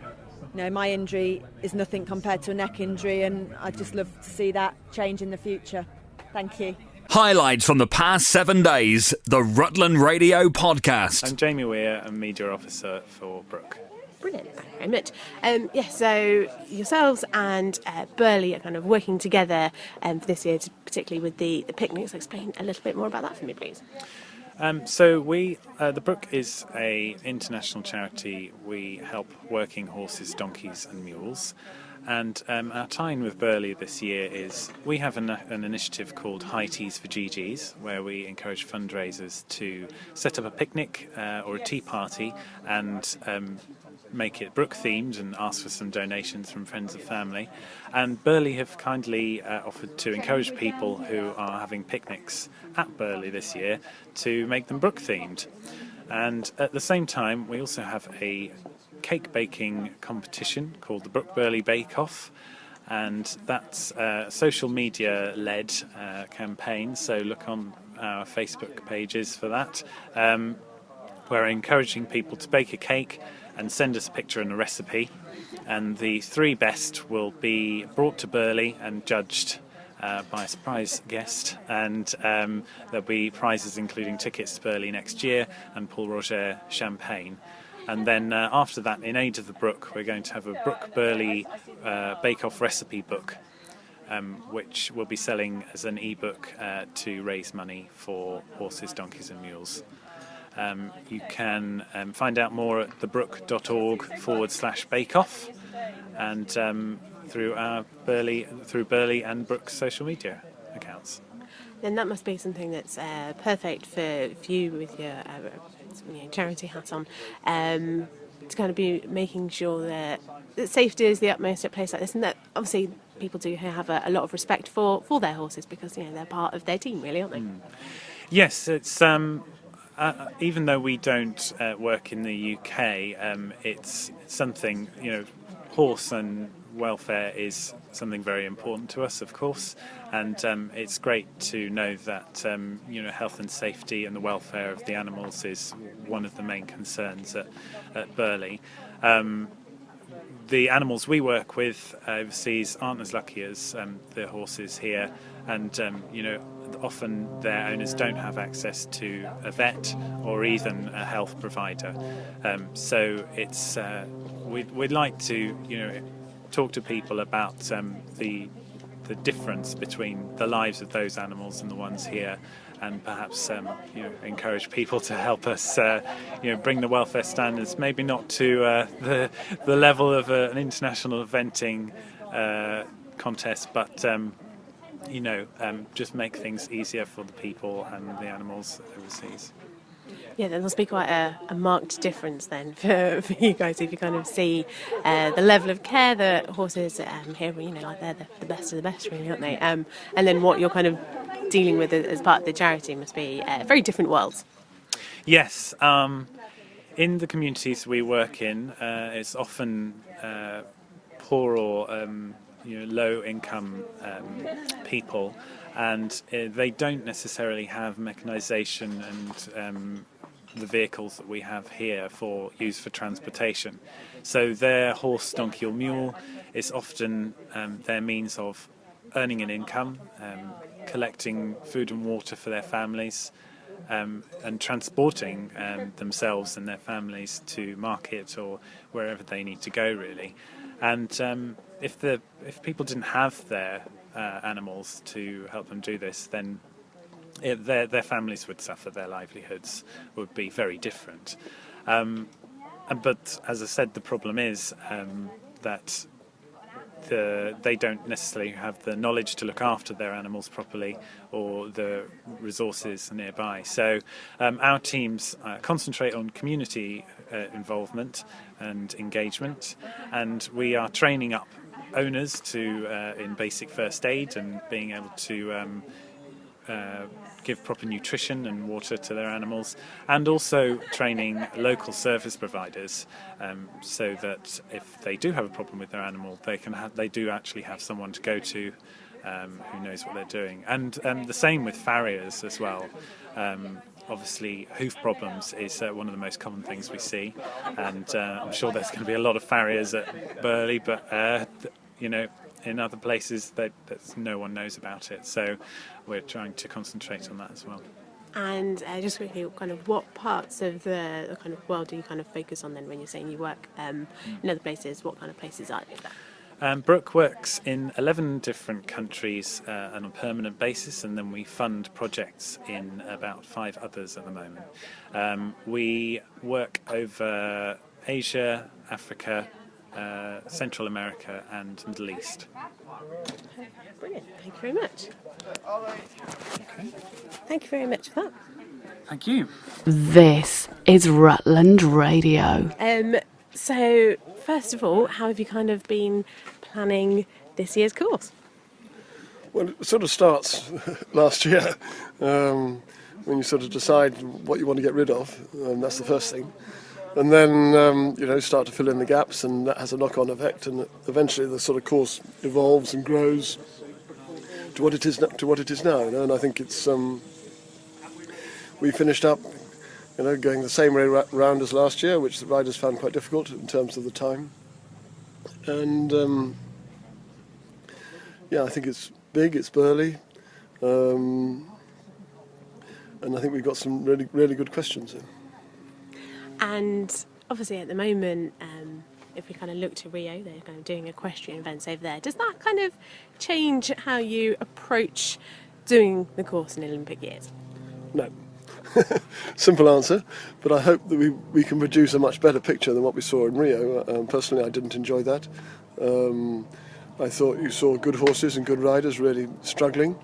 my injury is nothing compared to a neck injury, and I'd just love to see that change in the future. Thank you. Highlights from the past 7 days, the Rutland Radio podcast. I'm Jamie Weir, a media officer for Brooke. Brilliant, thank you very much. So yourselves and Burley are kind of working together for this year, particularly with the picnics. Explain a little bit more about that for me, please. The Brook is a international charity. We help working horses, donkeys and mules. And our tie-in with Burley this year is we have an initiative called High Teas for GGs, where we encourage fundraisers to set up a picnic or a tea party and make it Brook themed and ask for some donations from friends and family. And Burley have kindly offered to encourage people who are having picnics at Burley this year to make them Brook themed. And at the same time, we also have a cake baking competition called the Brook Burley Bake Off, and that's a social media led campaign, so look on our Facebook pages for that. We're encouraging people to bake a cake and send us a picture and a recipe, and the 3 best will be brought to Burley and judged by a surprise guest, and there'll be prizes including tickets to Burley next year and Paul Roger champagne. And then after that, in aid of the Brook, we're going to have a Brook Burley bake-off recipe book, which we'll be selling as an e-book to raise money for horses, donkeys and mules. You can find out more at thebrook.org/bake-off and through Burley and Brook's social media accounts. Then that must be something that's perfect for you with your charity hat on, to kind of be making sure that safety is the utmost at a place like this, and that obviously people do have a lot of respect for their horses because they're part of their team, really, aren't they? Yes, it's even though we don't work in the UK, it's something, horse and welfare is something very important to us, of course, and it's great to know that health and safety and the welfare of the animals is one of the main concerns at Burley. The animals we work with overseas aren't as lucky as the horses here, and often their owners don't have access to a vet or even a health provider. So it's we'd like to talk to people about the difference between the lives of those animals and the ones here, and perhaps encourage people to help us bring the welfare standards maybe not to the level of an international eventing contest, but just make things easier for the people and the animals overseas. Yeah, there must be quite a marked difference then for you guys if you kind of see the level of care that horses here, like they're the best of the best, really, aren't they? And then what you're kind of dealing with as part of the charity must be very different worlds. Yes, in the communities we work in, it's often poor or low-income people, and they don't necessarily have mechanisation and the vehicles that we have here for use for transportation. So their horse, donkey or mule is often their means of earning an income, collecting food and water for their families, and transporting themselves and their families to market or wherever they need to go, really. And if people didn't have their animals to help them do this, then their families would suffer, their livelihoods would be very different. But as I said, the problem is that they don't necessarily have the knowledge to look after their animals properly or the resources nearby. So our teams concentrate on community involvement and engagement, and we are training up owners to in basic first aid and being able to give proper nutrition and water to their animals, and also training local service providers so that if they do have a problem with their animal, they do actually have someone to go to who knows what they're doing. And the same with farriers as well. Obviously, hoof problems is one of the most common things we see, and I'm sure there's going to be a lot of farriers at Burley, but in other places that no one knows about it. So we're trying to concentrate on that as well. And just quickly, kind of what parts of the kind of world do you kind of focus on then when you're saying you work in other places? What kind of places are there? Brook works in 11 different countries on a permanent basis, and then we fund projects in about 5 others at the moment. We work over Asia, Africa, Central America and Middle East. Brilliant, thank you very much. Okay. Thank you very much for that. Thank you. This is Rutland Radio. So, first of all, how have you kind of been planning this year's course? Well, it sort of starts last year when you sort of decide what you want to get rid of, and that's the first thing. And then, start to fill in the gaps, and that has a knock-on effect, and eventually the sort of course evolves and grows to what it is now. And I think it's we finished up, going the same way round as last year, which the riders found quite difficult in terms of the time. And I think it's big, it's Burley, and I think we've got some really, really good questions in. And obviously at the moment, if we kind of look to Rio, they're kind of doing equestrian events over there. Does that kind of change how you approach doing the course in Olympic years? No. Simple answer, but I hope that we can produce a much better picture than what we saw in Rio. Personally, I didn't enjoy that. I thought you saw good horses and good riders really struggling,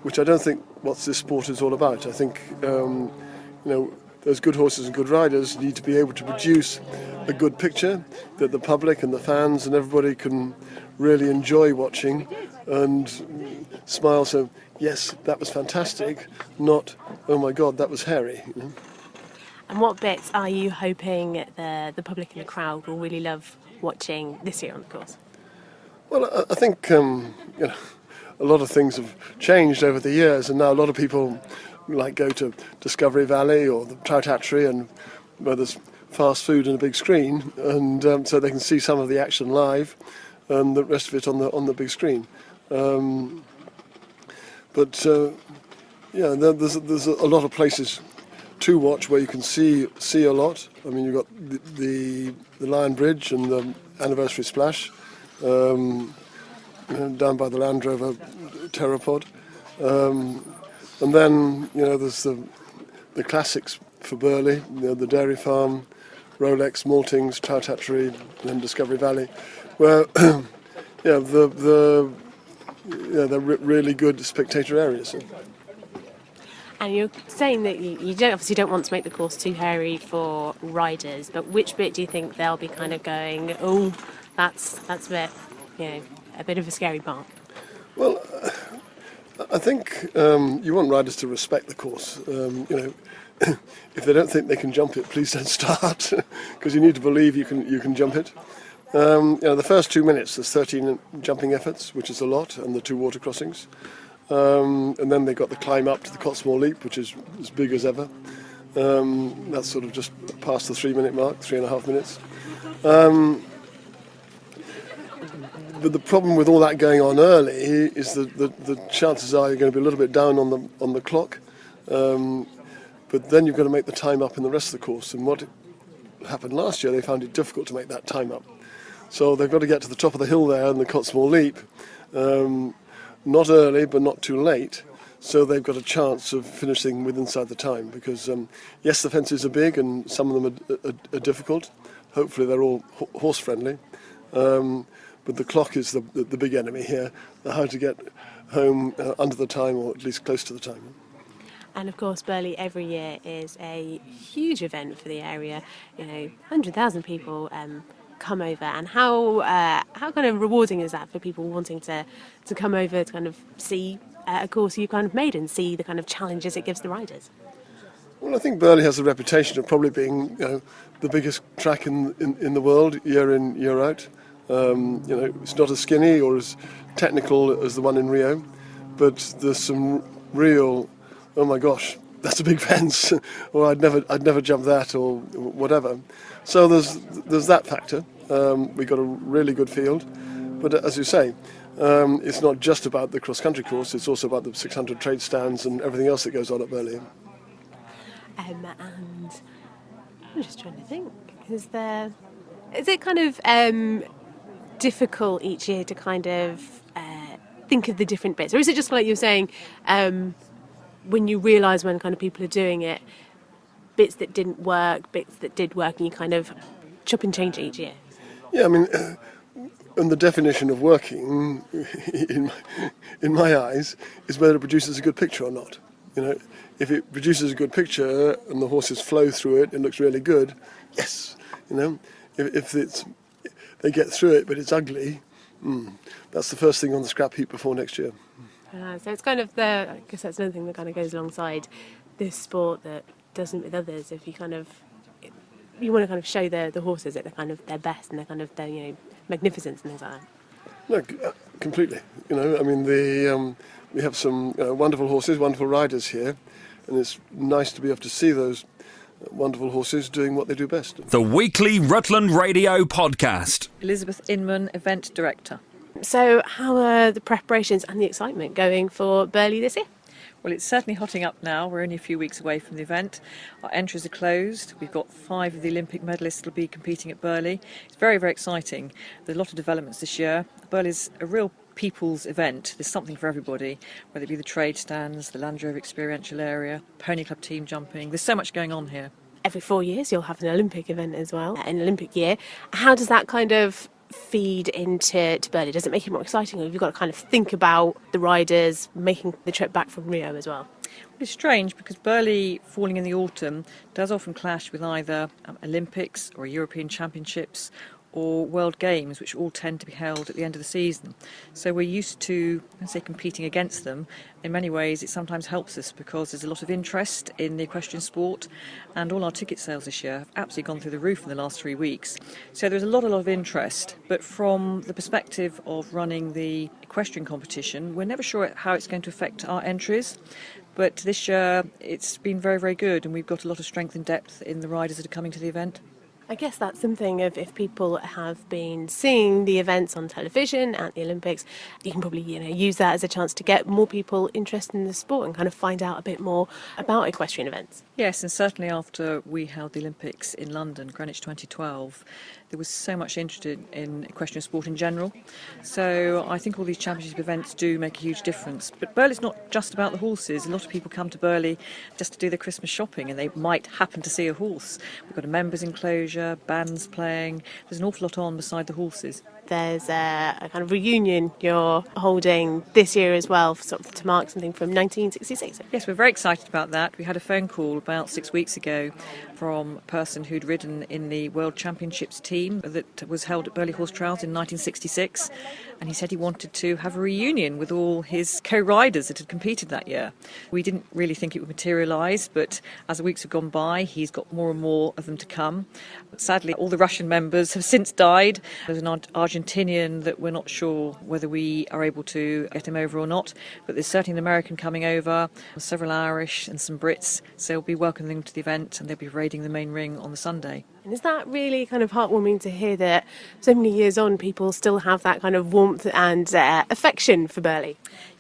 which I don't think what this sport is all about. I think those good horses and good riders need to be able to produce a good picture that the public and the fans and everybody can really enjoy watching and smile. So, yes, that was fantastic, not, oh my God, that was hairy. And what bits are you hoping the public and the crowd will really love watching this year on the course? Well, I think a lot of things have changed over the years, and now a lot of people go to Discovery Valley or the Trout Hatchery, and where there's fast food and a big screen, and so they can see some of the action live, and the rest of it on the big screen. There's a lot of places to watch where you can see a lot. I mean, you've got the Lion Bridge and the Anniversary Splash down by the Land Rover Terrapod. And then, there's the classics for Burley, the Dairy Farm, Rolex, Maltings, Trout Hatchery, and then Discovery Valley, where they're really good spectator areas. And you're saying that you don't want to make the course too hairy for riders, but which bit do you think they'll be kind of going, oh, that's a bit of a scary part? Well, I think you want riders to respect the course. If they don't think they can jump it, please don't start, because you need to believe you can jump it. The first 2 minutes, there's 13 jumping efforts, which is a lot, and the 2 water crossings. And then they got the climb up to the Cotsmore Leap, which is as big as ever. That's sort of just past the 3-minute mark, 3.5 minutes. But the problem with all that going on early is that the chances are you're going to be a little bit down on the clock. But then you've got to make the time up in the rest of the course. And what happened last year, they found it difficult to make that time up. So they've got to get to the top of the hill there in the Cotsmore Leap, not early but not too late, so they've got a chance of finishing with inside the time. Because yes, the fences are big and some of them are difficult. Hopefully they're all horse friendly, but the clock is the big enemy here. How to get home under the time, or at least close to the time. And of course, Burley every year is a huge event for the area. 100,000 people come over, and how kind of rewarding is that for people wanting to come over to kind of see a course you kind of made and see the kind of challenges it gives the riders? Well, I think Burley has the reputation of probably being the biggest track in the world year in, year out. It's not as skinny or as technical as the one in Rio, but there's some real, oh my gosh, that's a big fence, or I'd never jump that, or whatever. So there's that factor. We got a really good field, but as you say, it's not just about the cross-country course. It's also about the 600 trade stands and everything else that goes on at Burley. And I'm just trying to think. Is it kind of difficult each year to kind of think of the different bits, or is it just like you're saying? When you realise when kind of people are doing it, bits that didn't work, bits that did work, and you kind of chop and change it each year? Yeah, I mean, and the definition of working, in my eyes, is whether it produces a good picture or not. If it produces a good picture and the horses flow through it, it looks really good, yes. If they get through it but it's ugly, that's the first thing on the scrap heap before next year. So it's kind of I guess that's another thing that kind of goes alongside this sport that doesn't with others. If you want to kind of show the horses that they're kind of their best and they're kind of their magnificence and things like that. No, completely. I mean we have some wonderful horses, wonderful riders here, and it's nice to be able to see those wonderful horses doing what they do best. The weekly Rutland Radio podcast. Elizabeth Inman, Event Director. So how are the preparations and the excitement going for Burley this year? Well, it's certainly hotting up now. We're only a few weeks away from the event. Our entries are closed. We've got 5 of the Olympic medalists that will be competing at Burghley. It's very, very exciting. There's a lot of developments this year. Burghley's a real people's event. There's something for everybody, whether it be the trade stands, the Land Rover experiential area, pony club team jumping. There's so much going on here. Every 4 years you'll have an Olympic event as well, an Olympic year. How does that kind of feed into Burghley? Does it make it more exciting, or have you got to kind of think about the riders making the trip back from Rio as well? It's strange because Burghley falling in the autumn does often clash with either Olympics or European Championships or World Games, which all tend to be held at the end of the season. So we're used to, let's say, competing against them. In many ways, it sometimes helps us because there's a lot of interest in the equestrian sport, and all our ticket sales this year have absolutely gone through the roof in the last 3 weeks. So there's a lot of interest, but from the perspective of running the equestrian competition, we're never sure how it's going to affect our entries. But this year, it's been very, very good, and we've got a lot of strength and depth in the riders that are coming to the event. I guess that's something of if people have been seeing the events on television at the Olympics, you can probably use that as a chance to get more people interested in the sport and kind of find out a bit more about equestrian events. Yes, and certainly after we held the Olympics in London, Greenwich 2012, there was so much interest in equestrian sport in general. So I think all these championship events do make a huge difference. But Burghley's not just about the horses. A lot of people come to Burghley just to do their Christmas shopping, and they might happen to see a horse. We've got a members' enclosure, bands playing. There's an awful lot on beside the horses. There's a kind of reunion you're holding this year as well, sort of to mark something from 1966. Yes, we're very excited about that. We had a phone call about 6 weeks ago from a person who'd ridden in the World Championships team that was held at Burghley Horse Trials in 1966, and he said he wanted to have a reunion with all his co-riders that had competed that year. We didn't really think it would materialise, but as the weeks have gone by, he's got more and more of them to come. Sadly, all the Russian members have since died. There's an Argentinian that we're not sure whether we are able to get him over or not, but there's certainly an American coming over, several Irish and some Brits, so we'll be welcoming them to the event, and they'll be raiding the main ring on the Sunday. And is that really kind of heartwarming to hear that so many years on people still have that kind of warmth and affection for Burghley?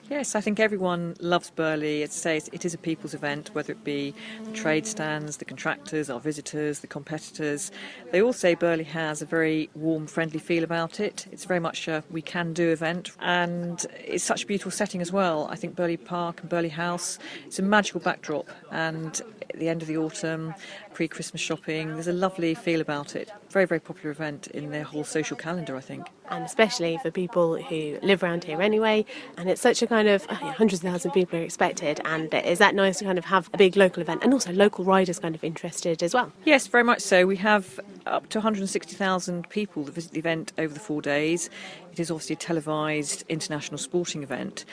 Yes, I think everyone loves Burghley. It is a people's event, whether it be the trade stands, the contractors, our visitors, the competitors. They all say Burghley has a very warm, friendly feel about it. It's very much a we can do event, and it's such a beautiful setting as well. I think Burghley Park and Burghley House, it's a magical backdrop, and at the end of the autumn, pre-Christmas shopping, there's a lovely feel about it. Very, very popular event in their whole social calendar, I think. And especially for people who live around here anyway, and it's such a kind of hundreds of thousands of people are expected, and is that nice to kind of have a big local event and also local riders kind of interested as well? Yes, very much so. We have up to 160,000 people that visit the event over the 4 days. It is obviously a televised international sporting event.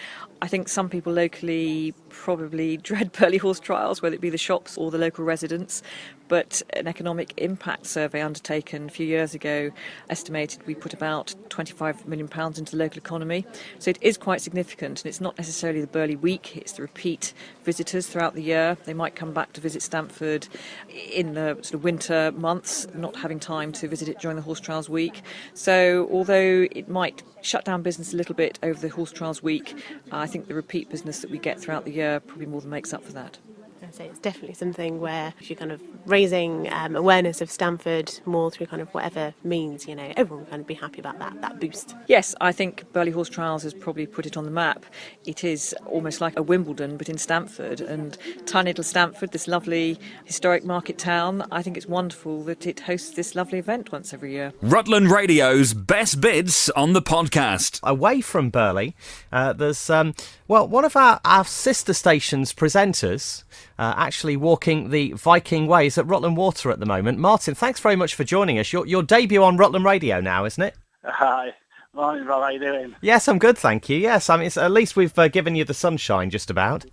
I think some people locally probably dread Burghley Horse Trials, whether it be the shops or the local residents, but an economic impact survey undertaken a few years ago estimated we put about £25 million into the local economy. So it is quite significant, and it's not necessarily the Burghley week, it's the repeat visitors throughout the year. They might come back to visit Stamford in the sort of winter months, not having time to visit it during the Horse Trials week. So although it might shut down business a little bit over the Horse Trials week, I think the repeat business that we get throughout the year probably more than makes up for that. I'd say it's definitely something where if you're kind of raising awareness of Stamford more through kind of whatever means, everyone will kind of be happy about that boost. Yes, I think Burghley Horse Trials has probably put it on the map. It is almost like a Wimbledon, but in Stamford, and tiny little Stamford, this lovely historic market town. I think it's wonderful that it hosts this lovely event once every year. Rutland Radio's best bits on the podcast. Away from Burghley, there's one of our sister stations presenters actually walking the Viking ways at Rutland Water at the moment. Martin, thanks very much for joining us. Your debut on Rutland Radio now, isn't it? Hi. Morning, Rob. How are you doing? Yes, I'm good, thank you. Yes, I mean, at least we've given you the sunshine just about.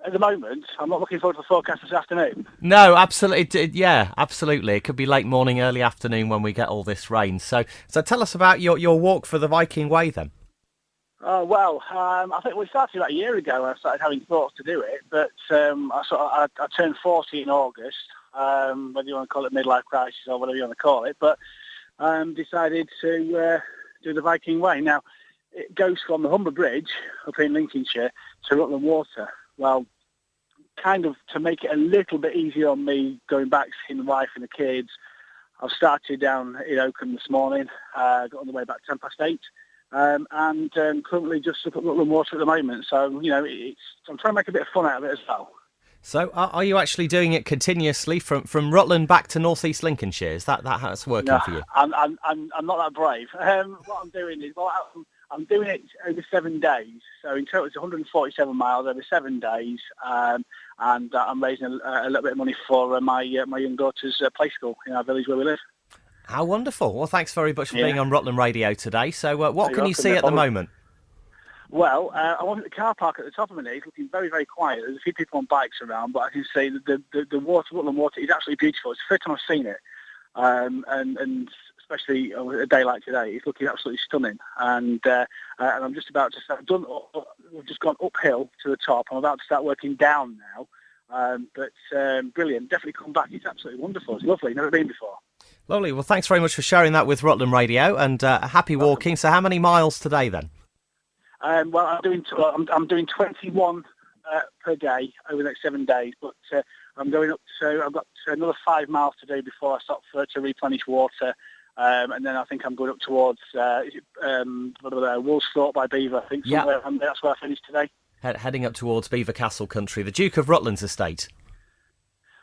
At the moment, I'm not looking forward to the forecast this afternoon. No, absolutely. Yeah, absolutely. It could be late morning, early afternoon when we get all this rain. So tell us about your walk for the Viking Way then. I think we started about a year ago when I started having thoughts to do it, but I turned 40 in August, whether you want to call it midlife crisis or whatever you want to call it, but decided to do the Viking Way. Now, it goes from the Humber Bridge up in Lincolnshire to Rutland Water, well, kind of to make it a little bit easier on me going back, seeing the wife and the kids, I've started down in Oakham this morning, got on the way back 8:10, and currently just up at Rutland Water at the moment. So, I'm trying to make a bit of fun out of it as well. So are you actually doing it continuously from Rutland back to North East Lincolnshire? Is that how it's working for you? I'm not that brave. What I'm doing is, I'm doing it over 7 days. So in total, it's 147 miles over 7 days, and I'm raising a little bit of money for my young daughter's play school in our village where we live. How wonderful! Well, thanks very much for being on Rutland Radio today. So, what can you see at the moment? Well, I was at the car park at the top of my knee. It's looking very, very quiet. There's a few people on bikes around, but I can see that the water, Rutland Water, is absolutely beautiful. It's the first time I've seen it, and especially a day like today, it's looking absolutely stunning. And I'm just about to start. We've just gone uphill to the top. I'm about to start working down now. But brilliant. Definitely come back. It's absolutely wonderful. It's lovely. Never been before. Lovely. Well, thanks very much for sharing that with Rutland Radio, and happy walking. So, how many miles today then? Well, I'm doing 21 per day over the next 7 days, but I'm going up to. I've got another 5 miles to do before I stop to replenish water, and then I think I'm going up towards Woolsthorpe by Beaver. I think somewhere around there. That's where I finished today. Heading up towards Beaver Castle country, the Duke of Rutland's estate.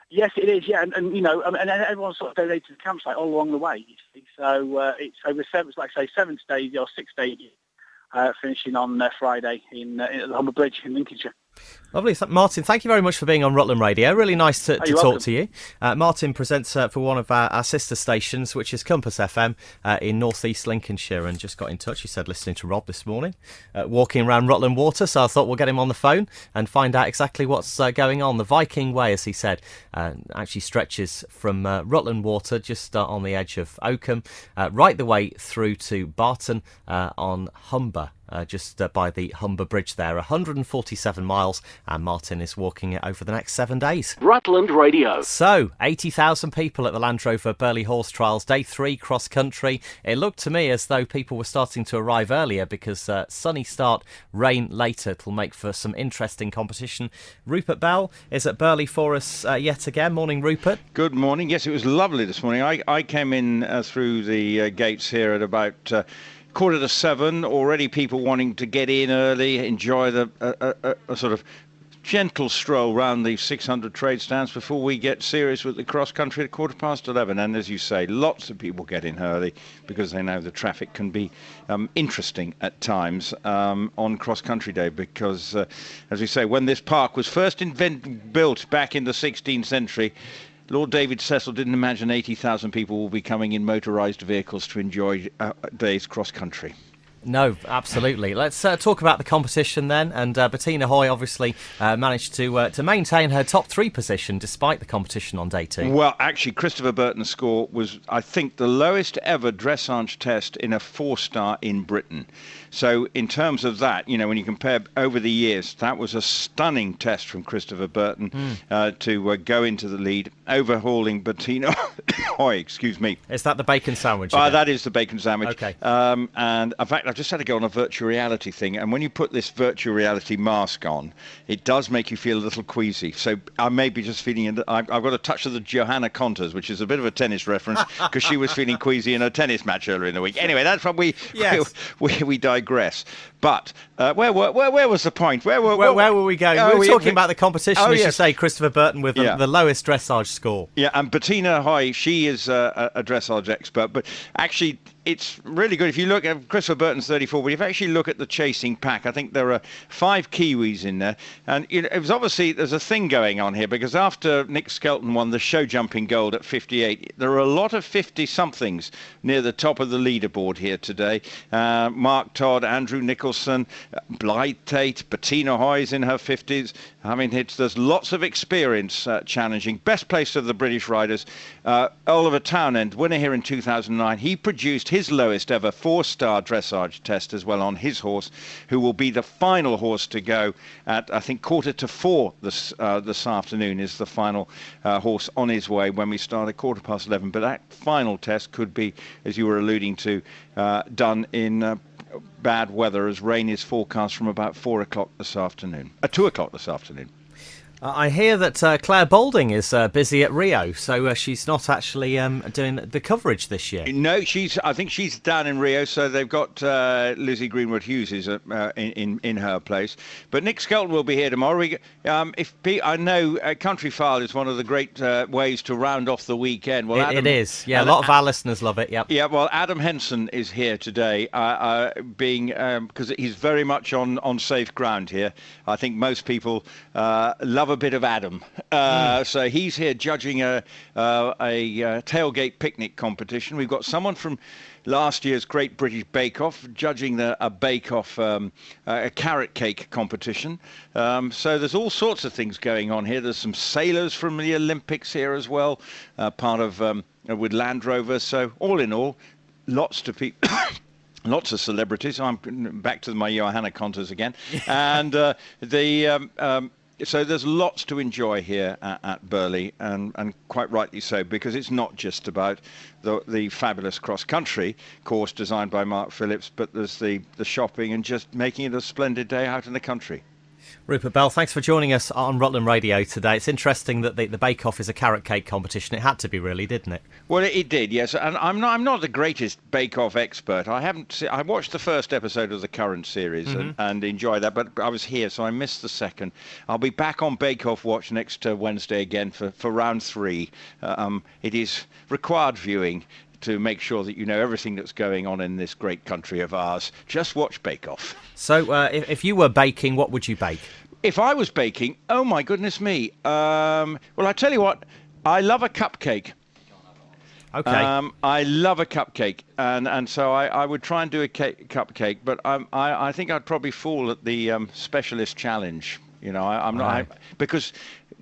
Yes, it is. Yeah, and everyone sort of donated to the campsite all along the way. So it's over 7 stages or 6 stages. Finishing on Friday in the Humber Bridge in Lincolnshire. Lovely. Martin, thank you very much for being on Rutland Radio. Really nice to talk to you. Martin presents for one of our sister stations, which is Compass FM in North East Lincolnshire, and just got in touch. He said listening to Rob this morning, walking around Rutland Water, so I thought we'll get him on the phone and find out exactly what's going on. The Viking Way, as he said, actually stretches from Rutland Water, just on the edge of Oakham, right the way through to Barton on Humber. Just by the Humber Bridge there, 147 miles, and Martin is walking it over the next 7 days. Rutland Radio. So, 80,000 people at the Land Rover Burley Horse Trials, day 3 cross country. It looked to me as though people were starting to arrive earlier because sunny start, rain later. It'll make for some interesting competition. Rupert Bell is at Burley for us yet again. Morning, Rupert. Good morning. Yes, it was lovely this morning. I came in through the gates here at about 6:45, already people wanting to get in early, enjoy a sort of gentle stroll round the 600 trade stands before we get serious with the cross country at 11:15. And as you say, lots of people get in early because they know the traffic can be interesting at times on cross country day, because as we say, when this park was first built back in the 16th century, Lord David Cecil didn't imagine 80,000 people will be coming in motorised vehicles to enjoy days cross-country. No, absolutely. Let's talk about the competition then. And Bettina Hoy obviously managed to maintain her top 3 position despite the competition on day 2. Well, actually, Christopher Burton's score was, I think, the lowest ever dressage test in a 4-star in Britain. So in terms of that, when you compare over the years, that was a stunning test from Christopher Burton to go into the lead, overhauling Bettina Hoy, excuse me. Is that the bacon sandwich? That is the bacon sandwich. Okay. And in fact, I've just had to go on a virtual reality thing, and when you put this virtual reality mask on, it does make you feel a little queasy. So I may be just feeling, I've got a touch of the Johanna Contas, which is a bit of a tennis reference, because she was feeling queasy in a tennis match earlier in the week. Anyway, that's what we digress. But where was the point? Where were we going? We were talking about the competition, as you say, Christopher Burton with the lowest dressage score. Yeah, and Bettina Hoy, she is a dressage expert, but actually it's really good. If you look at Christopher Burton's 34, but if you actually look at the chasing pack, I think there are 5 Kiwis in there. And it was obviously, there's a thing going on here, because after Nick Skelton won the show jumping gold at 58, there are a lot of 50-somethings near the top of the leaderboard here today. Mark Todd, Andrew Nicholson, Blythe Tate, Bettina Hoy's in her 50s. I mean, there's lots of experience challenging. Best place of the British riders, Oliver Townend, winner here in 2009. He produced his lowest ever 4-star dressage test as well on his horse, who will be the final horse to go at, I think, 3:45 this afternoon is the final horse on his way when we start at 11:15. But that final test could be, as you were alluding to, done in bad weather, as rain is forecast from about 4 o'clock this afternoon. 2 o'clock this afternoon. I hear that Claire Balding is busy at Rio, so she's not actually doing the coverage this year. No, I think she's down in Rio, so they've got Lizzie Greenwood Hughes is in her place. But Nick Skelton will be here tomorrow. I know Country File is one of the great ways to round off the weekend. Well, it is. Yeah, a lot of our listeners love it. Yep. Yeah. Well, Adam Henson is here today, because he's very much on safe ground here. I think most people love a bit of Adam, so he's here judging a tailgate picnic competition. We've got someone from last year's Great British Bake Off judging a Bake Off, a carrot cake competition. So there's all sorts of things going on here. There's some sailors from the Olympics here as well, part of with Land Rover. So all in all, lots to people. Lots of celebrities. I'm back to my Johanna Contas again, and so there's lots to enjoy here at Burley, and quite rightly so, because it's not just about the fabulous cross-country course designed by Mark Phillips, but there's the shopping and just making it a splendid day out in the country. Rupert Bell, thanks for joining us on Rutland Radio today. It's interesting that the Bake Off is a carrot cake competition. It had to be, really, didn't it? Well, it did, yes. And I'm not the greatest Bake Off expert. I watched the first episode of the current series and enjoyed that, but I was here, so I missed the second. I'll be back on Bake Off Watch next Wednesday again for round 3. It is required viewing to make sure that you know everything that's going on in this great country of ours. Just watch Bake Off. So if you were baking, what would you bake? If I was baking, oh my goodness me. Well, I tell you what, I love a cupcake. Okay. I love a cupcake, and so I would try and do a cupcake, but I think I'd probably fall at the specialist challenge. You know, I'm not, because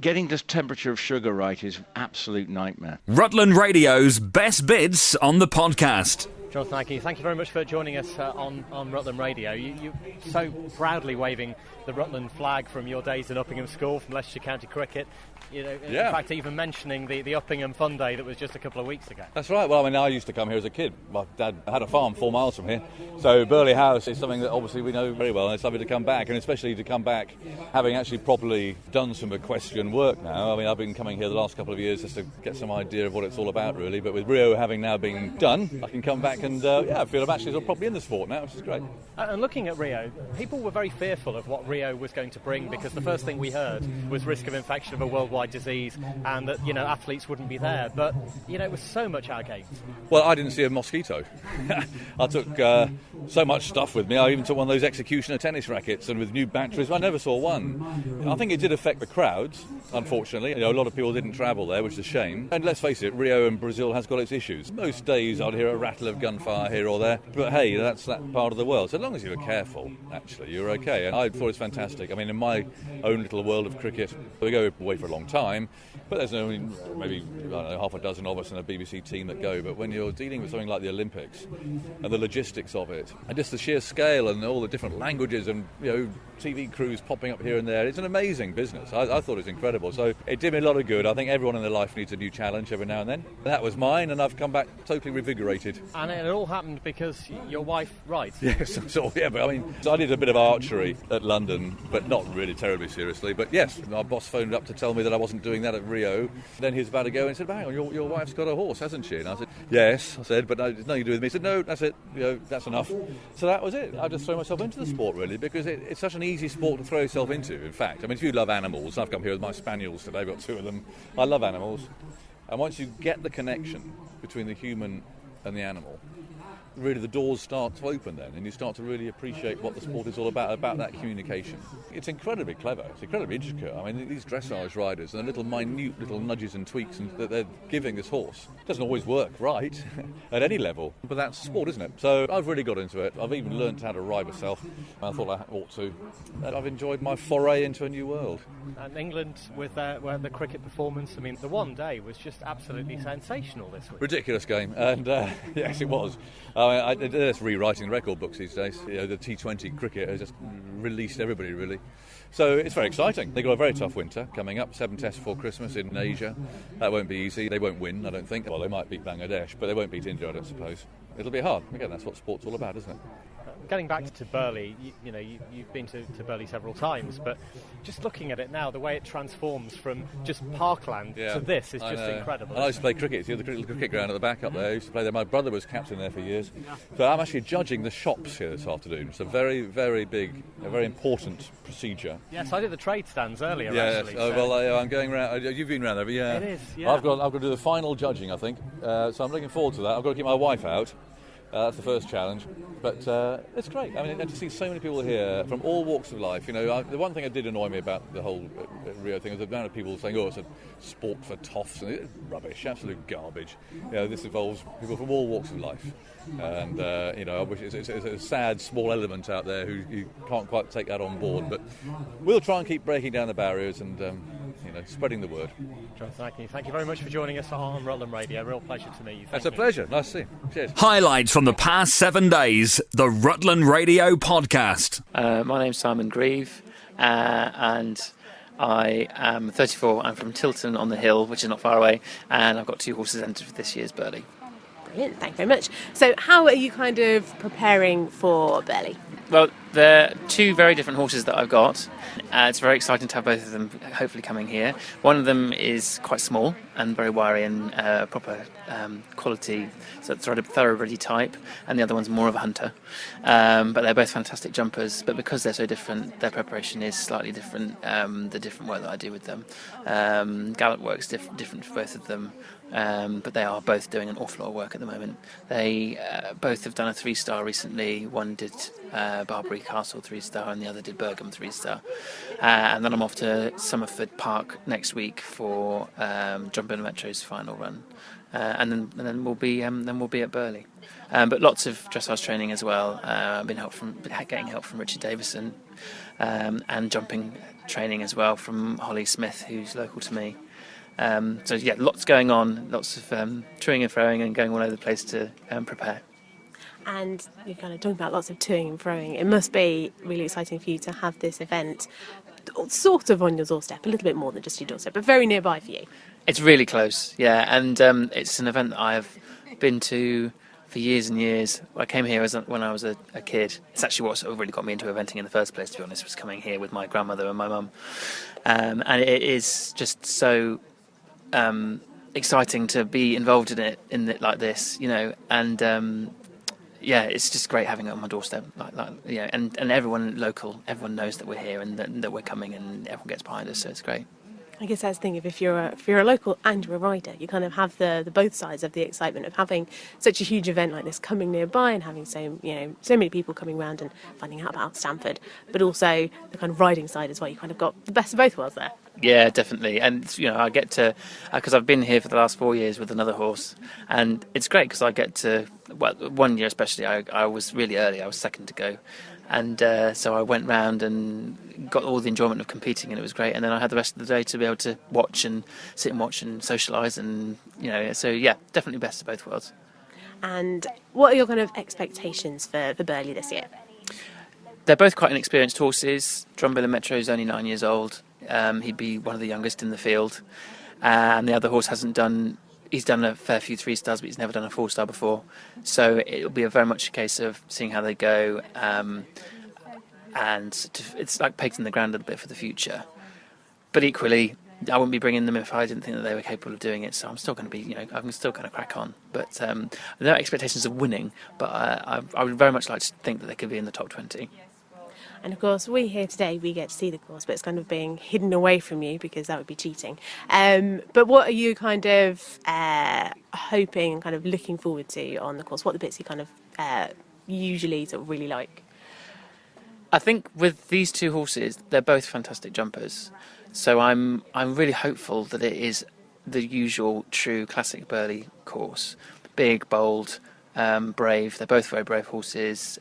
getting the temperature of sugar right is an absolute nightmare. Rutland Radio's best bits on the podcast. Jonathan, thank you very much for joining us on Rutland Radio. You so proudly waving the Rutland flag from your days in Uppingham School, from Leicestershire County Cricket. You know, in fact, even mentioning the Uppingham Fun Day that was just a couple of weeks ago. That's right. Well, I mean, I used to come here as a kid. My dad had a farm 4 miles from here. So Burley House is something that obviously we know very well, and it's lovely to come back, and especially to come back having actually properly done some equestrian work now. I mean, I've been coming here the last couple of years just to get some idea of what it's all about, really. But with Rio having now been done, I can come back and, I feel I'm actually sort of properly in the sport now, which is great. And looking at Rio, people were very fearful of what Rio was going to bring, because the first thing we heard was risk of infection of a worldwide disease, and that, athletes wouldn't be there. But, it was so much our games. Well, I didn't see a mosquito. I took so much stuff with me. I even took one of those executioner tennis rackets, and with new batteries, I never saw one. I think it did affect the crowds, unfortunately. A lot of people didn't travel there, which is a shame. And let's face it, Rio and Brazil has got its issues. Most days I'd hear a rattle of gunfire here or there. But hey, that's that part of the world. So long as you're careful, actually, you're okay. And I thought it was fantastic. I mean, in my own little world of cricket, we go away for a long time, but there's only maybe half a dozen of us in a BBC team that go. But when you're dealing with something like the Olympics and the logistics of it, and just the sheer scale and all the different languages and TV crews popping up here and there, it's an amazing business. I thought it was incredible. So it did me a lot of good. I think everyone in their life needs a new challenge every now and then. That was mine, and I've come back totally revigorated. And it all happened because your wife rides. Yes, but I mean, so I did a bit of archery at London, but not really terribly seriously. But yes, my boss phoned up to tell me that I wasn't doing that at Rio. Then he was about to go and said, "Hang on, your wife's got a horse, hasn't she?" And I said, "Yes." I said, "But no, it's nothing to do with me." He said, "No, that's it. That's enough." So that was it. I just threw myself into the sport, really, because it's such an easy sport to throw yourself into. In fact, I mean, if you love animals, I've come here with my spaniels today. I've got 2 of them. I love animals, and once you get the connection between the human and the animal, really the doors start to open then, and you start to really appreciate what the sport is all about that communication. It's incredibly clever, it's incredibly intricate. I mean, these dressage riders and the little minute little nudges and tweaks that they're giving this horse doesn't always work right at any level, but that's sport, isn't it? So I've really got into it. I've even learned how to ride myself. I thought I ought to. And I've enjoyed my foray into a new world. And England with the cricket performance, I mean, the one day was just absolutely sensational this week. Ridiculous game, and yes, it was. They're just rewriting record books these days. The T20 cricket has just released everybody, really. So it's very exciting. They've got a very tough winter coming up, 7 tests before Christmas in Asia. That won't be easy. They won't win, I don't think. Well, they might beat Bangladesh, but they won't beat India, I don't suppose. It'll be hard. Again, that's what sport's all about, isn't it? getting back to Burley, you've been to Burley several times, but just looking at it now, the way it transforms from just parkland to this is just incredible. And I used to play cricket. See the cricket ground at the back up there. I used to play there. My brother was captain there for years. So I'm actually judging the shops here this afternoon. It's a very, very big, a very important procedure. Yes, I did the trade stands earlier. Yes. Actually. I'm going round. You've been round there, yeah. It is. Yeah. I've got to do the final judging, I think. So I'm looking forward to that. I've got to keep my wife out. That's the first challenge, but it's great. I mean, and to see so many people here from all walks of life. The one thing that did annoy me about the whole Rio thing is the amount of people saying, "Oh, it's a sport for toffs," and it's rubbish, absolute garbage. This involves people from all walks of life, and I wish it's a sad small element out there who can't quite take that on board. But we'll try and keep breaking down the barriers and spreading the word. John, thank you very much for joining us on Rutland Radio. Real pleasure to meet you. That's a pleasure. Nice to see you. Cheers. Highlights from the past 7 days, the Rutland Radio Podcast. My name's Simon Grieve, and I am 34. I'm from Tilton on the Hill, which is not far away, and I've got 2 horses entered for this year's Burley. Brilliant, thank you very much. So how are you kind of preparing for Burley? Well, they're 2 very different horses that I've got. It's very exciting to have both of them hopefully coming here. One of them is quite small and very wiry and proper quality, so it's a thoroughbred type, and the other one's more of a hunter. But they're both fantastic jumpers, but because they're so different, their preparation is slightly different, the different work that I do with them. Gallop work's different for both of them. But they are both doing an awful lot of work at the moment. They both have done a 3-star recently. One did Barbary Castle 3-star and the other did Birgham 3-star. And then I'm off to Somerford Park next week for Jumping Metro's final run. And then we'll be at Burley. But lots of dressage training as well. I've been getting help from Richard Davison, and jumping training as well from Holly Smith, who's local to me. So yeah, lots going on, lots of toing and froing and going all over the place to prepare. And you're kind of talking about lots of toing and froing. It must be really exciting for you to have this event sort of on your doorstep, a little bit more than just your doorstep, but very nearby for you. It's really close, yeah, and it's an event that I've been to for years and years. I came here when I was a kid. It's actually what sort of really got me into eventing in the first place, to be honest, was coming here with my grandmother and my mum. And it is just so exciting to be involved in it like this, and yeah, it's just great having it on my doorstep, and everyone local, everyone knows that we're here and that we're coming, and everyone gets behind us, so it's great. I guess that's the thing, if you're a local and you're a rider, you kind of have the both sides of the excitement of having such a huge event like this coming nearby and having so many people coming around and finding out about Stamford, but also the kind of riding side as well. You kind of got the best of both worlds there. Yeah, definitely. And I get to, because I've been here for the last 4 years with another horse, and it's great because I get to, well, 1 year especially, I was really early, I was second to go, and so I went round and got all the enjoyment of competing, and it was great. And then I had the rest of the day to be able to watch and sit and watch and socialise, and so yeah, definitely best of both worlds. And what are your kind of expectations for Burley this year? They're both quite inexperienced horses. Drumbill Metro is only 9 years old. He'd be one of the youngest in the field, and the other horse he's done a fair few 3-stars, but he's never done a 4-star before, so it'll be very much a case of seeing how they go, and it's like pegs in the ground a little bit for the future. But equally, I wouldn't be bringing them if I didn't think that they were capable of doing it, so I'm still going to be, I'm still going to crack on. But no expectations of winning, but I would very much like to think that they could be in the top 20. And of course, we here today, we get to see the course, but it's kind of being hidden away from you because that would be cheating. But what are you kind of hoping and kind of looking forward to on the course? What are the bits you kind of usually sort of really like? I think with these 2 horses, they're both fantastic jumpers. So I'm really hopeful that it is the usual true classic Burley course. Big, bold, brave. They're both very brave horses.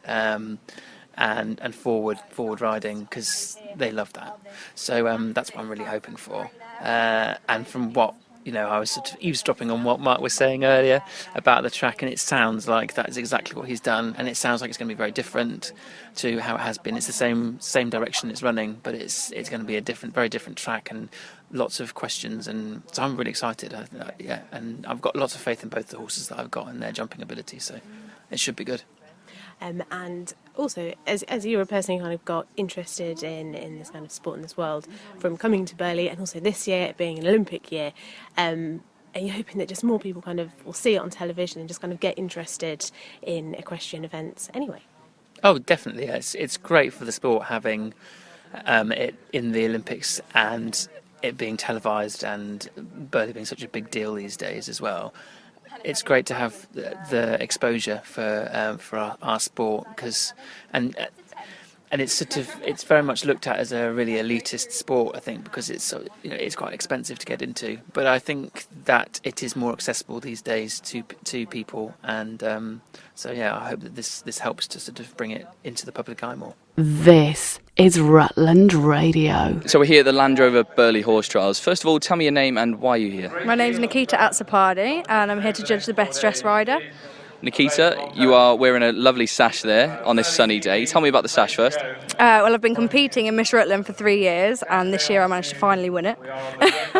And forward riding, because they love that. So that's what I'm really hoping for. And from what I was sort of eavesdropping on what Mark was saying earlier about the track, and it sounds like that is exactly what he's done, and it sounds like it's going to be very different to how it has been. It's the same direction it's running, but it's going to be a very different track and lots of questions, and so I'm really excited. And I've got lots of faith in both the horses that I've got and their jumping ability, so it should be good. And also, as you were personally kind of got interested in this kind of sport in this world from coming to Burley, and also this year it being an Olympic year, and you're hoping that just more people kind of will see it on television and just kind of get interested in equestrian events anyway. Oh, definitely. It's great for the sport having it in the Olympics and it being televised and Burley being such a big deal these days as well. It's great to have the exposure for our sport and it's very much looked at as a really elitist sport, I think, because it's quite expensive to get into. But I think that it is more accessible these days to people, and I hope that this helps to sort of bring it into the public eye more. This is Rutland Radio. So we're here at the Land Rover Burley Horse Trials. First of all, tell me your name and why you're here. My name's Nikita Atsapardi, and I'm here to judge the best dressed rider. Nikita, you are wearing a lovely sash there on this sunny day. Tell me about the sash first. Well, I've been competing in Miss Rutland for 3 years, and this year I managed to finally win it.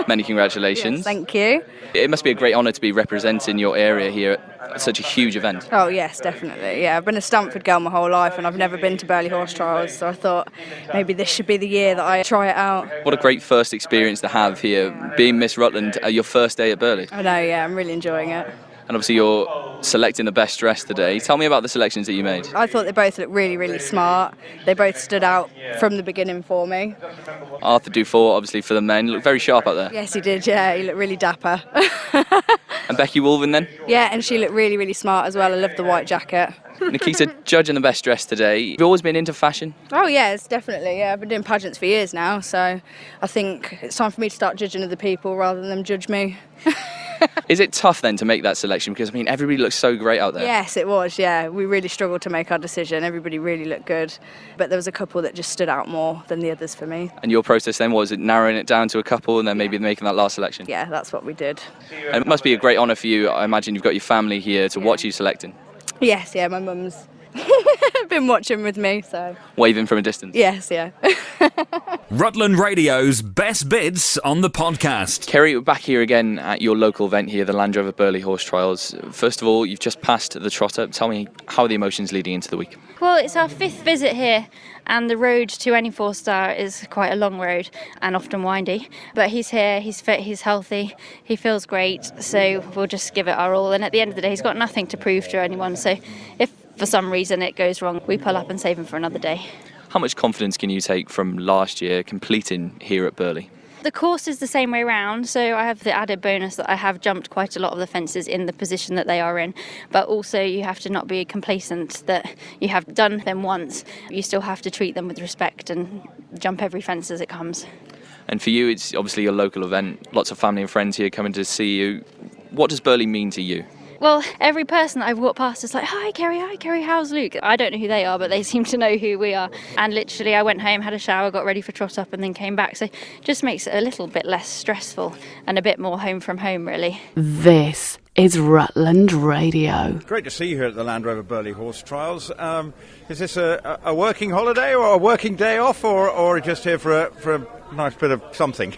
Many congratulations. Yes, thank you. It must be a great honour to be representing your area here at such a huge event. Oh yes, definitely. Yeah, I've been a Stamford girl my whole life, and I've never been to Burley Horse Trials, so I thought maybe this should be the year that I try it out. What a great first experience to have here, being Miss Rutland, your first day at Burley. I know, yeah, I'm really enjoying it. And obviously you're selecting the best dress today. Tell me about the selections that you made. I thought they both looked really, really smart. They both stood out from the beginning for me. Arthur Dufour, obviously, for the men, looked very sharp out there. Yes, he did, yeah. He looked really dapper. And Becky Wolven then? Yeah, and she looked really, really smart as well. I love the white jacket. Nikita, judging the best dress today. You've always been into fashion? Oh, yes, definitely. Yeah, I've been doing pageants for years now, so I think it's time for me to start judging other people rather than them judge me. Is it tough then to make that selection? Because, I mean, everybody looks so great out there. Yes, it was, yeah. We really struggled to make our decision. Everybody really looked good. But there was a couple that just stood out more than the others for me. And your process then, was it narrowing it down to a couple and then maybe making that last selection? Yeah, that's what we did. And it must be a great honour for you. I imagine you've got your family here to watch you selecting. Yes, yeah, my mum's been watching with me, so... Waving from a distance? Yes, yeah. Rutland Radio's best bits on the podcast. Kerry, we're back here again at your local event here, the Land Rover Burley Horse Trials. First of all, you've just passed the trotter. Tell me, how are the emotions leading into the week? Well, it's our 5th visit here, and the road to any 4-star is quite a long road and often windy. But he's here, he's fit, he's healthy, he feels great, so we'll just give it our all. And at the end of the day, he's got nothing to prove to anyone, so if for some reason it goes wrong, we pull up and save him for another day. How much confidence can you take from last year completing here at Burley? The course is the same way round, so I have the added bonus that I have jumped quite a lot of the fences in the position that they are in, but also you have to not be complacent that you have done them once. You still have to treat them with respect and jump every fence as it comes. And for you, it's obviously your local event, lots of family and friends here coming to see you. What does Burley mean to you? Well, every person that I've walked past is like, hi Kerry, how's Luke? I don't know who they are, but they seem to know who we are. And literally I went home, had a shower, got ready for trot up and then came back. So just makes it a little bit less stressful and a bit more home from home, really. This is Rutland Radio. Great to see you here at the Land Rover Burley Horse Trials. Is this a working holiday or a working day off or just here for a nice bit of something?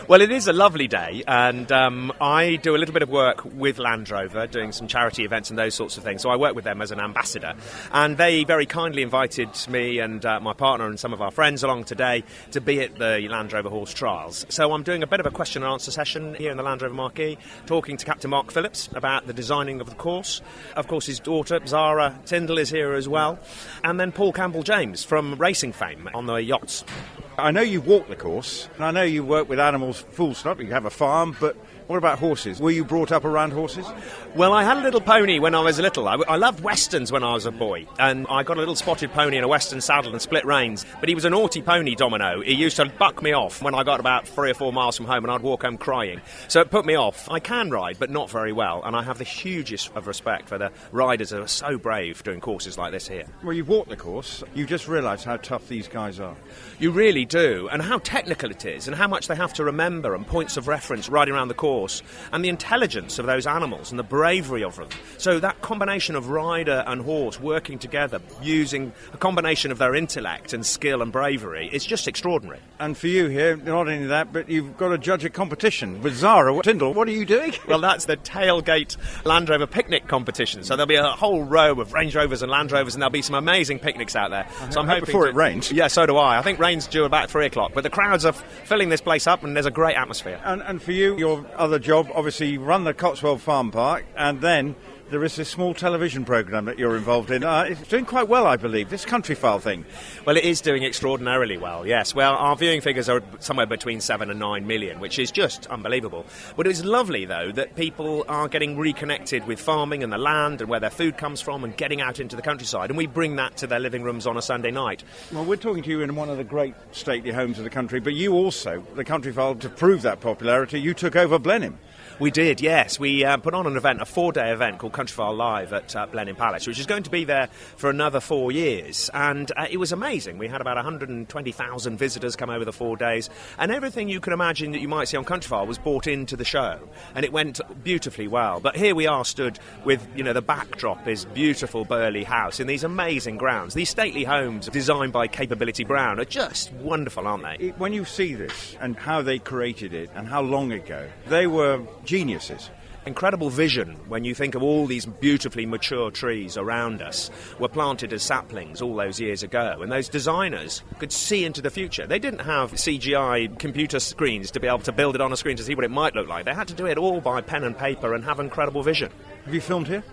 Well, it is a lovely day, and I do a little bit of work with Land Rover, doing some charity events and those sorts of things. So I work with them as an ambassador, and they very kindly invited me and my partner and some of our friends along today to be at the Land Rover Horse Trials. So I'm doing a bit of a question and answer session here in the Land Rover Marquee, talking to Captain Mark Phillips about the designing of the course. Of course, his daughter, Zara Tyndall, is here as well, and then Paul Campbell-James from racing fame on the yachts. I know you've walked the course, and I know you work with animals full stop, you have a farm, but what about horses? Were you brought up around horses? Well, I had a little pony when I was little. I loved westerns when I was a boy, and I got a little spotted pony in a western saddle and split reins, but he was a naughty pony, Domino. He used to buck me off when I got about 3 or 4 miles from home, and I'd walk home crying. So it put me off. I can ride, but not very well, and I have the hugest of respect for the riders who are so brave doing courses like this here. Well, you've walked the course. You just realised how tough these guys are. You really really do, and how technical it is, and how much they have to remember, and points of reference riding around the course, and the intelligence of those animals and the bravery of them. So that combination of rider and horse working together, using a combination of their intellect and skill and bravery, is just extraordinary. And for you here, not only that, but you've got to judge a competition with Zara Tyndall. What are you doing? Well, that's the Tailgate Land Rover picnic competition. So there'll be a whole row of Range Rovers and Land Rovers, and there'll be some amazing picnics out there. So I'm hoping before it rains. Yeah, so do I. I think rain's due about 3 o'clock, but the crowds are filling this place up, and there's a great atmosphere. And for you, your other job, obviously, you run the Cotswold Farm Park, and then there is this small television programme that you're involved in. It's doing quite well, I believe, this Countryfile thing. Well, it is doing extraordinarily well, yes. Well, our viewing figures are somewhere between 7 and 9 million, which is just unbelievable. But it's lovely, though, that people are getting reconnected with farming and the land and where their food comes from and getting out into the countryside. And we bring that to their living rooms on a Sunday night. Well, we're talking to you in one of the great stately homes of the country, but you also, the Countryfile, to prove that popularity, you took over Blenheim. We did, yes. We put on an event, a 4-day event called Countryfile Live at Blenheim Palace, which is going to be there for another 4 years. And it was amazing. We had about 120,000 visitors come over the 4 days, and everything you can imagine that you might see on Countryfile was brought into the show, and it went beautifully well. But here we are stood with, the backdrop is beautiful Burley House in these amazing grounds. These stately homes designed by Capability Brown are just wonderful, aren't they? When you see this and how they created it and how long ago, they were geniuses. Incredible vision when you think of all these beautifully mature trees around us were planted as saplings all those years ago, and those designers could see into the future. They didn't have CGI computer screens to be able to build it on a screen to see what it might look like. They had to do it all by pen and paper and have incredible vision. Have you filmed here?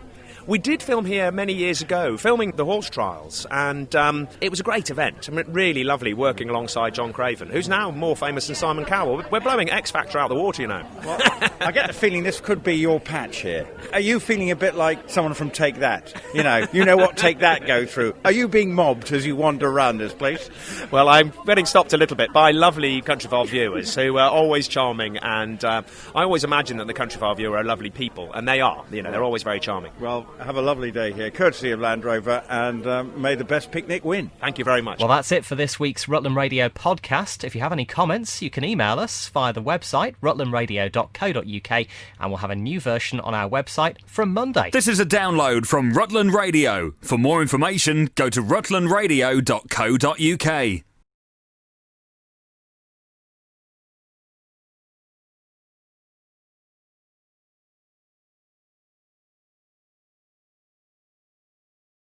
We did film here many years ago, filming the horse trials, and it was a great event. I mean, really lovely working alongside John Craven, who's now more famous than Simon Cowell. We're blowing X Factor out of the water, Well, I get the feeling this could be your patch here. Are you feeling a bit like someone from Take That? You know what Take That go through. Are you being mobbed as you wander around this place? Well, I'm getting stopped a little bit by lovely Countryfile viewers who are always charming, and I always imagine that the Countryfile viewer are lovely people, and they are. They're always very charming. Well, have a lovely day here, courtesy of Land Rover, and may the best picnic win. Thank you very much. Well, that's it for this week's Rutland Radio podcast. If you have any comments, you can email us via the website rutlandradio.co.uk, and we'll have a new version on our website from Monday. This is a download from Rutland Radio. For more information, go to rutlandradio.co.uk.